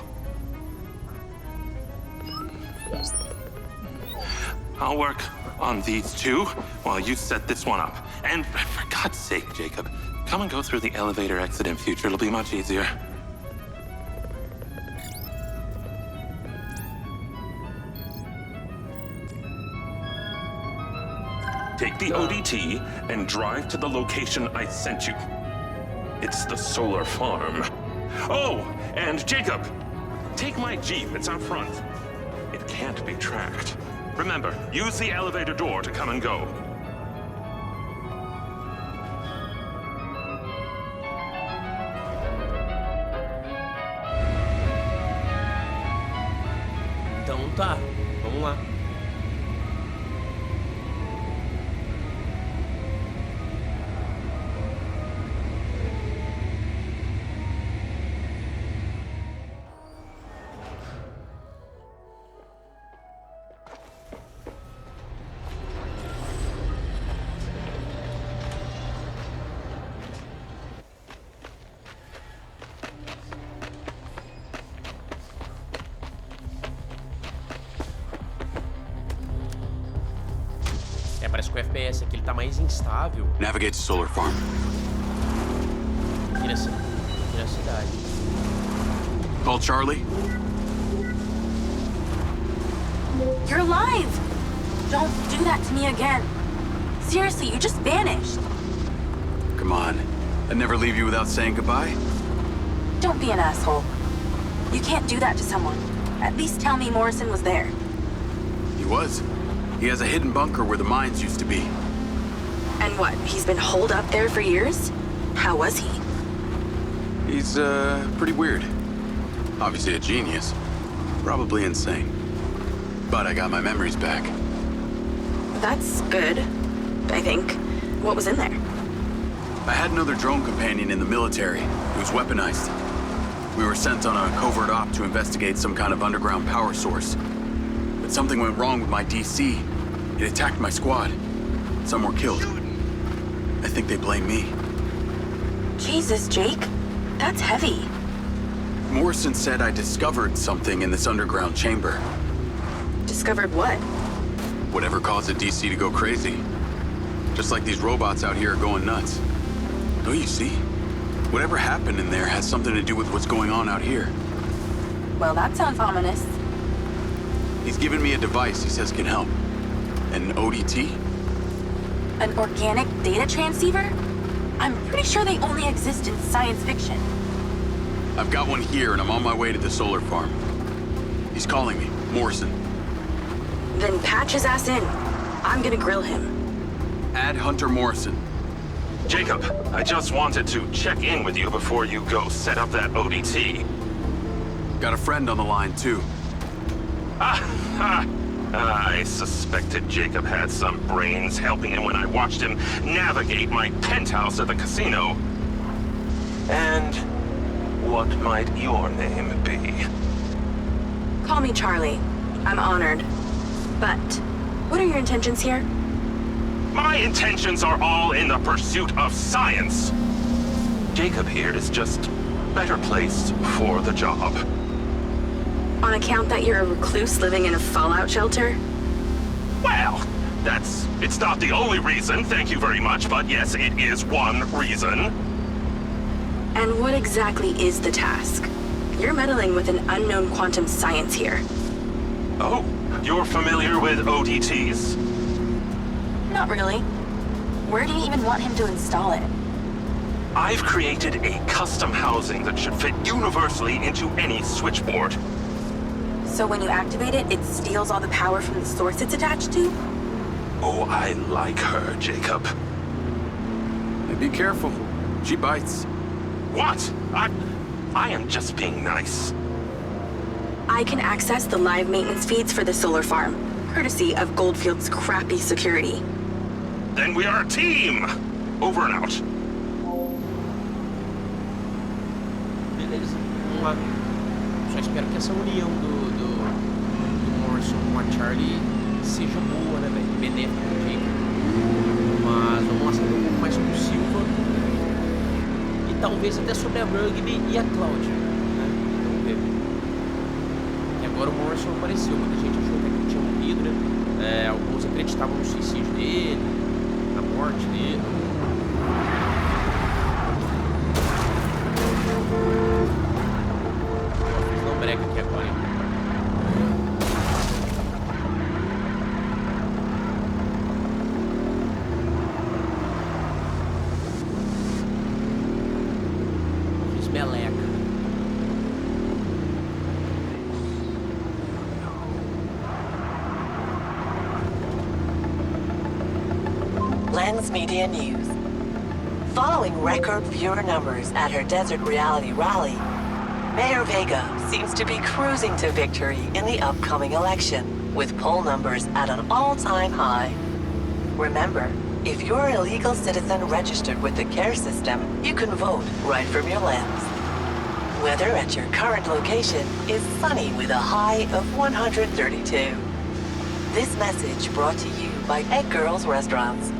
I'll work on these two while you set this one up. And for God's sake, Jacob, come and go through the elevator exit in future. It'll be much easier. Take the ODT and drive to the location I sent you. It's the solar farm. Oh, and Jacob, take my Jeep. It's out front. It can't be tracked. Remember, use the elevator door to come and go. Então tá, vamos lá. parece que o FPS aqui ele tá mais instável. Navigate to solar farm. Aqui na cidade. Call Charlie. You're alive! Don't do that to me again. Seriously, you just vanished. Come on. I'd never leave you without saying goodbye. Don't be an asshole. You can't do that to someone. At least tell me Morrison was there. He was. He has a hidden bunker where the mines used to be. And what, he's been holed up there for years? How was he? He's, pretty weird. Obviously a genius. Probably insane. But I got my memories back. That's good, I think. What was in there? I had another drone companion in the military. He was weaponized. We were sent on a covert op to investigate some kind of underground power source. But something went wrong with my DC. It attacked my squad. Some were killed. I think they blame me. Jesus, Jake. That's heavy. Morrison said I discovered something in this underground chamber. Discovered what? Whatever caused the DC to go crazy. Just like these robots out here are going nuts. Oh, you see? Whatever happened in there has something to do with what's going on out here. Well, that sounds ominous. He's given me a device he says can help. An ODT? An organic data transceiver? I'm pretty sure they only exist in science fiction. I've got one here and I'm on my way to the solar farm. He's calling me, Morrison. Then patch his ass in. I'm gonna grill him. Add Hunter Morrison. Jacob, I just wanted to check in with you before you go set up that ODT. Got a friend on the line, too. I suspected Jacob had some brains helping him when I watched him navigate my penthouse at the casino. And what might your name be? Call me Charlie. I'm honored. But what are your intentions here? My intentions are all in the pursuit of science. Jacob here is just better placed for the job. On account that you're a recluse living in a fallout shelter? Well, it's not the only reason, thank you very much, but yes, it is one reason. And what exactly is the task? You're meddling with an unknown quantum science here. Oh, you're familiar with ODTs? Not really. Where do you even want him to install it? I've created a custom housing that should fit universally into any switchboard. So when you activate it, it steals all the power from the source it's attached to? Oh, I like her, Jacob. And be careful. She bites. What? I am just being nice. I can access the live maintenance feeds for the solar farm, courtesy of Goldfield's crappy security. Then we are a team! Over and out. Beleza, vamos lá. Só espero que essa união do Morrison com a Charlie seja boa, né, velho? Benéfica pro Jake. Mas vamos lá saber um pouco mais sobre o Silva. E talvez até sobre a Rugby e a Claudia, né? Vamos ver. E agora o Morrison apareceu. Muita gente achou até que ele tinha morrido, né? Alguns acreditavam no suicídio dele, na morte dele. Fiz não breca aqui agora, hein? Fiz meleca. Lens Media News. Following record viewer numbers at her Desert Reality rally, Mayor Vega seems to be cruising to victory in the upcoming election, with poll numbers at an all-time high. Remember, if you're a legal citizen registered with the CARA system, you can vote right from your lens. Weather at your current location is sunny with a high of 132. This message brought to you by Egg Girls Restaurants.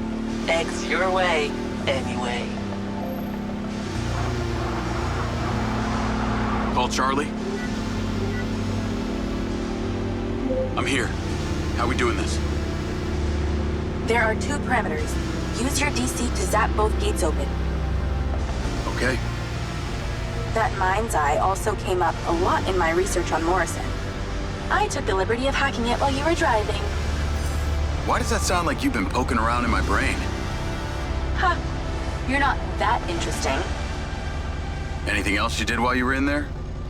Eggs your way, anyway. Call Charlie? I'm here. How we doing this? There are 2 parameters. Use your DC to zap both gates open. Okay. That MINDSEYE also came up a lot in my research on Morrison. I took the liberty of hacking it while you were driving. Why does that sound like you've been poking around in my brain? Ha! You're not that interesting. Anything else you did while you were in there?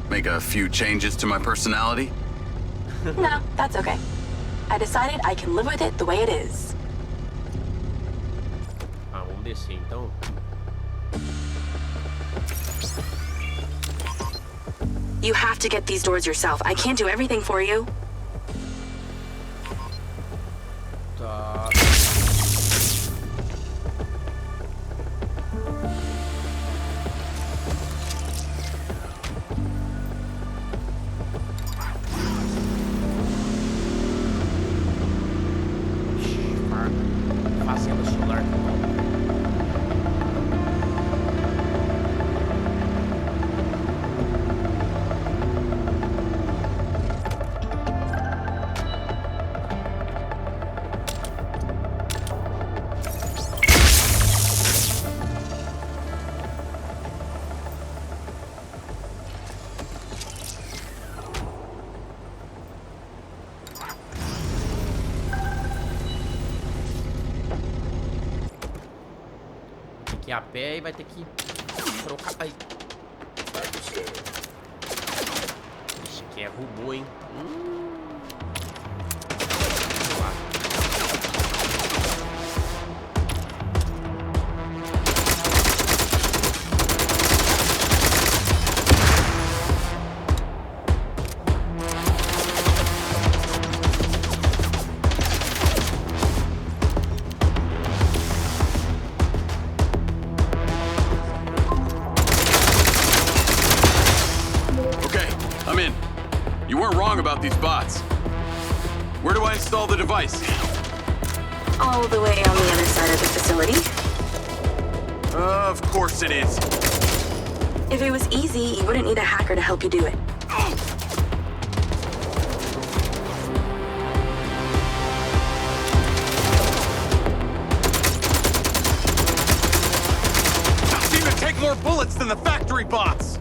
Make a few changes to my personality? No, that's okay. I decided I can live with it the way it is. Vamos descer então. You have to get these doors yourself. I can't do everything for you. Tá. Fazenda solar. Que a pé e vai ter que trocar. Ai. Ixi, que é robô, hein? Vamos lá. About these bots. Where do I install the device? All the way on the other side of the facility. Of course it is. If it was easy, you wouldn't need a hacker to help you do it. Seem to take more bullets than the factory bots.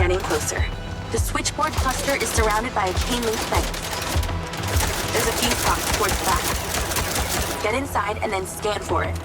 getting closer. The switchboard cluster is surrounded by a chain link fence. There's a fuse box towards the back. Get inside and then scan for it.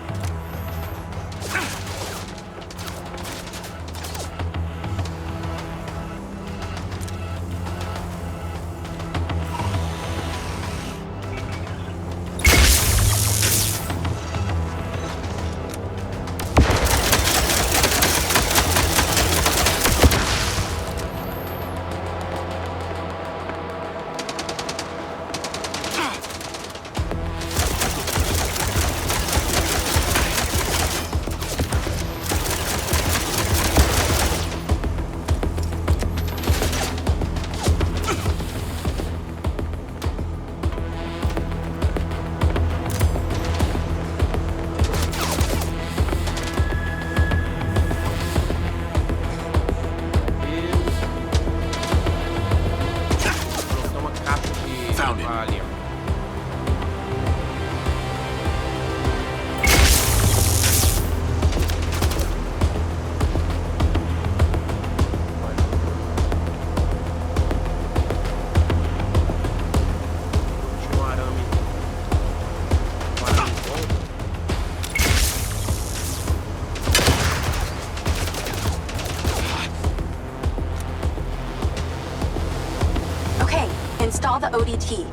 Install the ODT.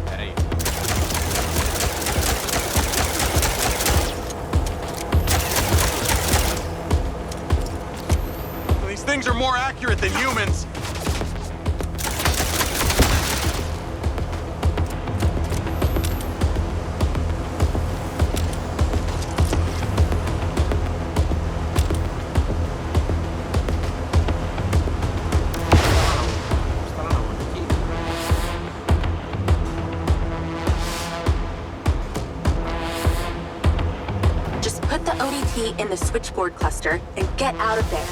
Peraí. These things are more accurate than humans. In the switchboard cluster and get out of there.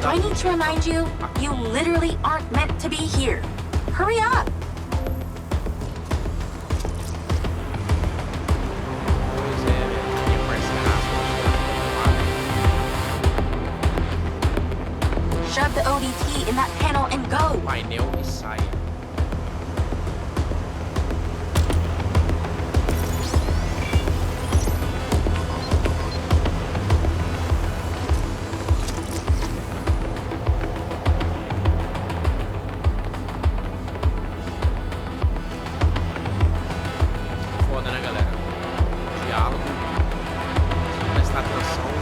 Do I need to remind you? You literally aren't meant to be here. Hurry up! Shove the ODT in that panel and go! Painel e saia. Foda, né, galera? Diálogo. Prestar atenção.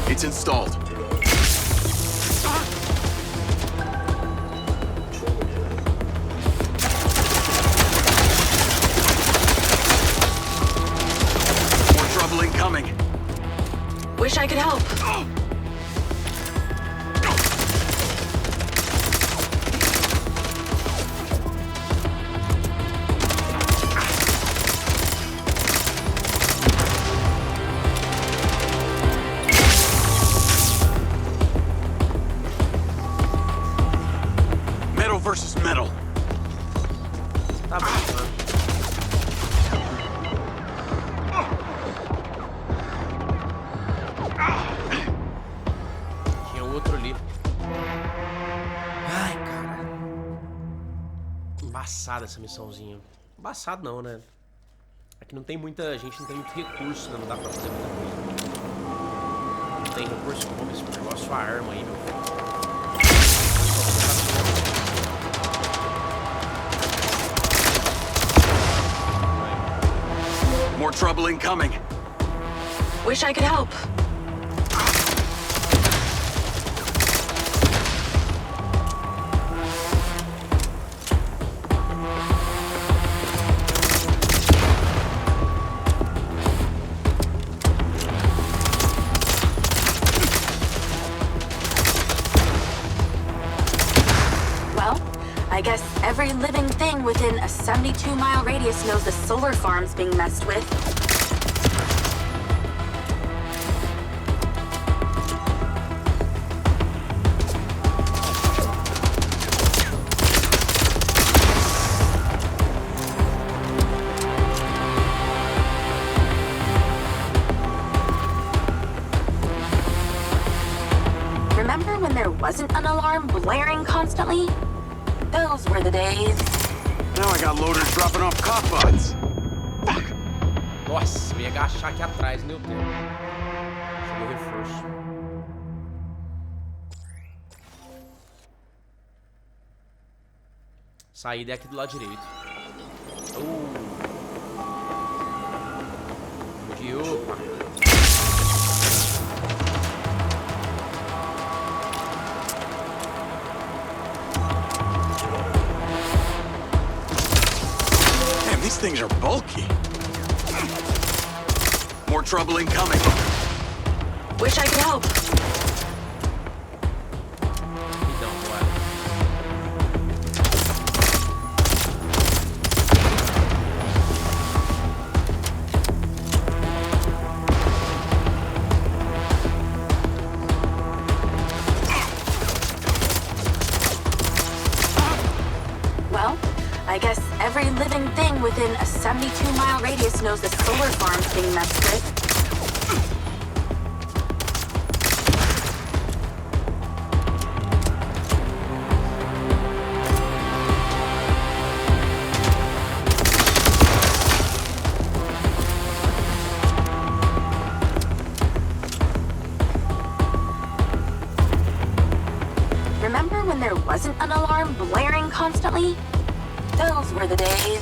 It's installed. More trouble incoming. Wish I could help. Versus metal. Tá brincando. Tinha outro ali. Ai, cara. Embaçada essa missãozinha. Embaçado não, né? Aqui não tem muita gente, não tem muito recurso, né? Não dá pra fazer muita coisa. Não tem recurso como esse negócio, sua arma aí, meu filho. More trouble incoming. Wish I could help. I guess every living thing within a 72-mile radius knows the solar farm's being messed with. Remember when there wasn't an alarm blaring constantly? Those were the days. Now I got loaders dropping off cop bots. Fuck. Nossa, eu ia agachar aqui atrás, meu Deus. Chegou o reforço. Saída é aqui do lado direito. De opa. These things are bulky. More trouble incoming. Wish I could help. Well, I guess every living thing within a 72-mile radius knows the solar farm's being messed with. Remember when there wasn't an alarm blaring constantly? Those were the days.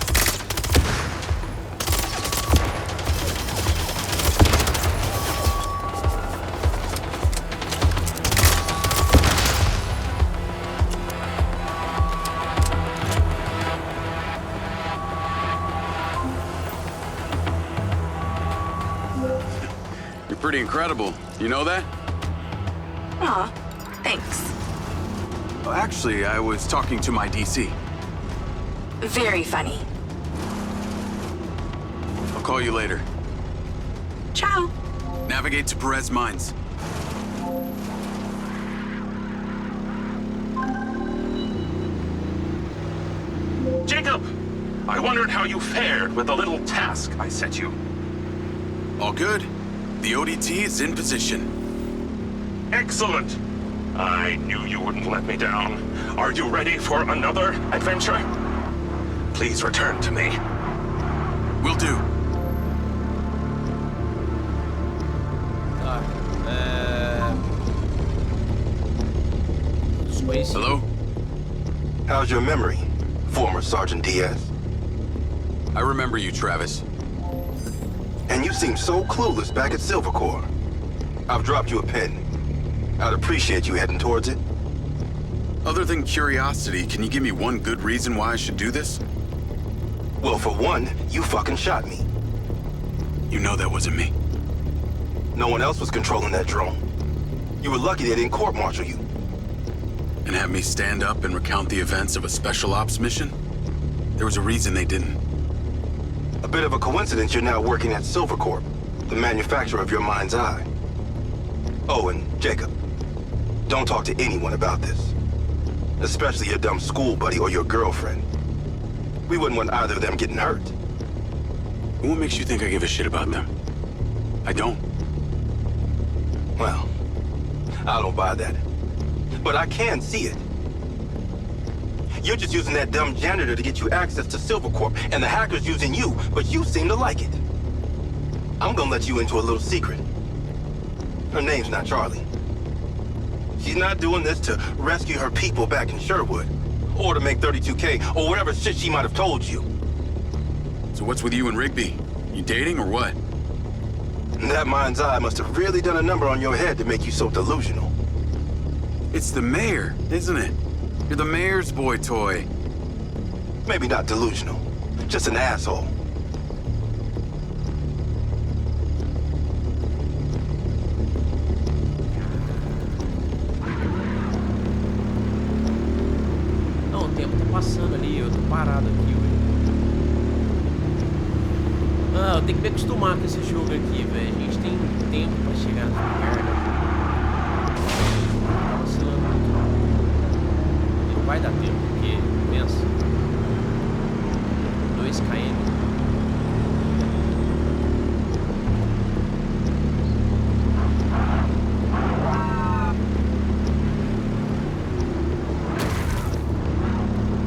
You're pretty incredible. You know that? Aw, thanks. Well, actually, I was talking to my DC. Very funny. I'll call you later. Ciao. Navigate to Perez Mines. Jacob! I wondered how you fared with the little task I set you. All good. The ODT is in position. Excellent. I knew you wouldn't let me down. Are you ready for another adventure? Please return to me. Will do. Hello? How's your memory, former Sergeant Diaz? I remember you, Travis. And you seem so clueless back at Silvercore. I've dropped you a pin. I'd appreciate you heading towards it. Other than curiosity, can you give me one good reason why I should do this? Well, for one, you fucking shot me. You know that wasn't me. No one else was controlling that drone. You were lucky they didn't court-martial you. And have me stand up and recount the events of a special ops mission? There was a reason they didn't. A bit of a coincidence you're now working at Silvercorp, the manufacturer of your mind's eye. Oh, and Jacob, don't talk to anyone about this. Especially your dumb school buddy or your girlfriend. We wouldn't want either of them getting hurt. What makes you think I give a shit about them? I don't. Well, I don't buy that. But I can see it. You're just using that dumb janitor to get you access to Silvercorp, and the hacker's using you, but you seem to like it. I'm gonna let you into a little secret. Her name's not Charlie. She's not doing this to rescue her people back in Sherwood, or to make 32K, or whatever shit she might have told you. So what's with you and Rigby? You dating or what? That mind's eye must have really done a number on your head to make you so delusional. It's the mayor, isn't it? You're the mayor's boy toy. Maybe not delusional, just an asshole. Não, o tempo tá passando ali, eu tô parado aqui, ué. Ah, eu tenho que me acostumar com esse jogo aqui, velho. A gente tem tempo pra chegar nessa merda. Tá vacilando muito. E não vai dar tempo, porque, pensa, 2 km.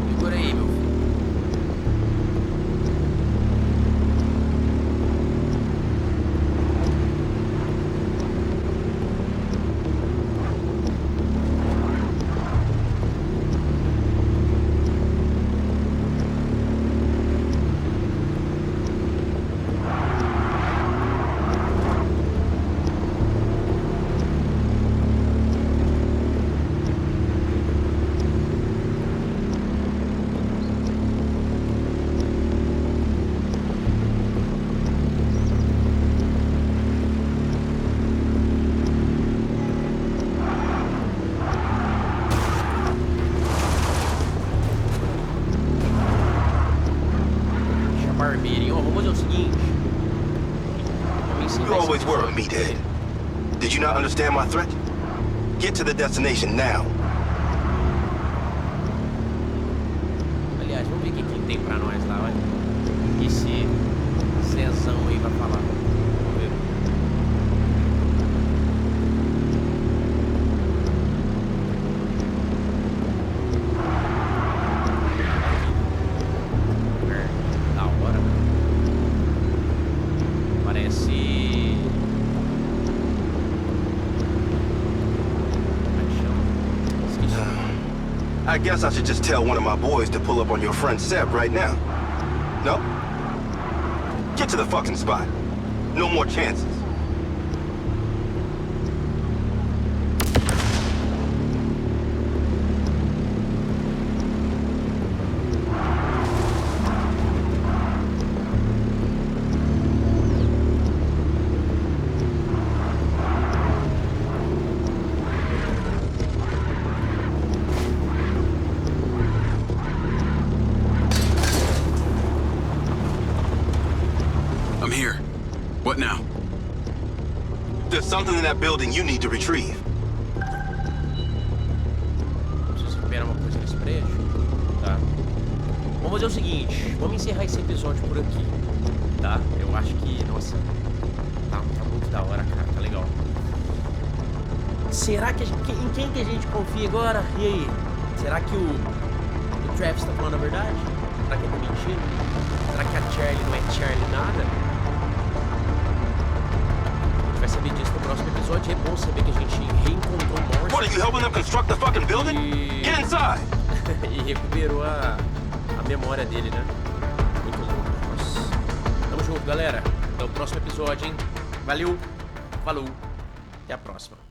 Segura aí, meu filho. You always were a meathead. Did you not understand my threat? Get to the destination now. Aliás, vamos ver o que tem pra nós lá, vai. Esse Zezão aí vai falar. Vamos ver. Da hora. Parece... I guess I should just tell one of my boys to pull up on your friend Seb right now. No? Get to the fucking spot. No more chances. I'm here. What now? There's something in that building you need to retrieve. Preciso recuperar uma coisa nesse prédio. Tá. Vamos fazer o seguinte. Vamos encerrar esse episódio por aqui. Tá? Eu acho que... Nossa. Tá muito da hora, cara. Tá legal. Será que em quem que a gente confia agora? E aí? Será que o Travis tá falando a verdade? Será que ele tá mentindo? Será que a Charlie não é Charlie nada? A gente vai saber disso no próximo episódio. É bom saber que a gente reencontrou o Morrison. What, are you helping them construct the fucking building? Get inside! E recuperou a memória dele, né? Muito louco. Nossa. Tamo junto, galera. Até o próximo episódio, hein? Valeu, falou, até a próxima.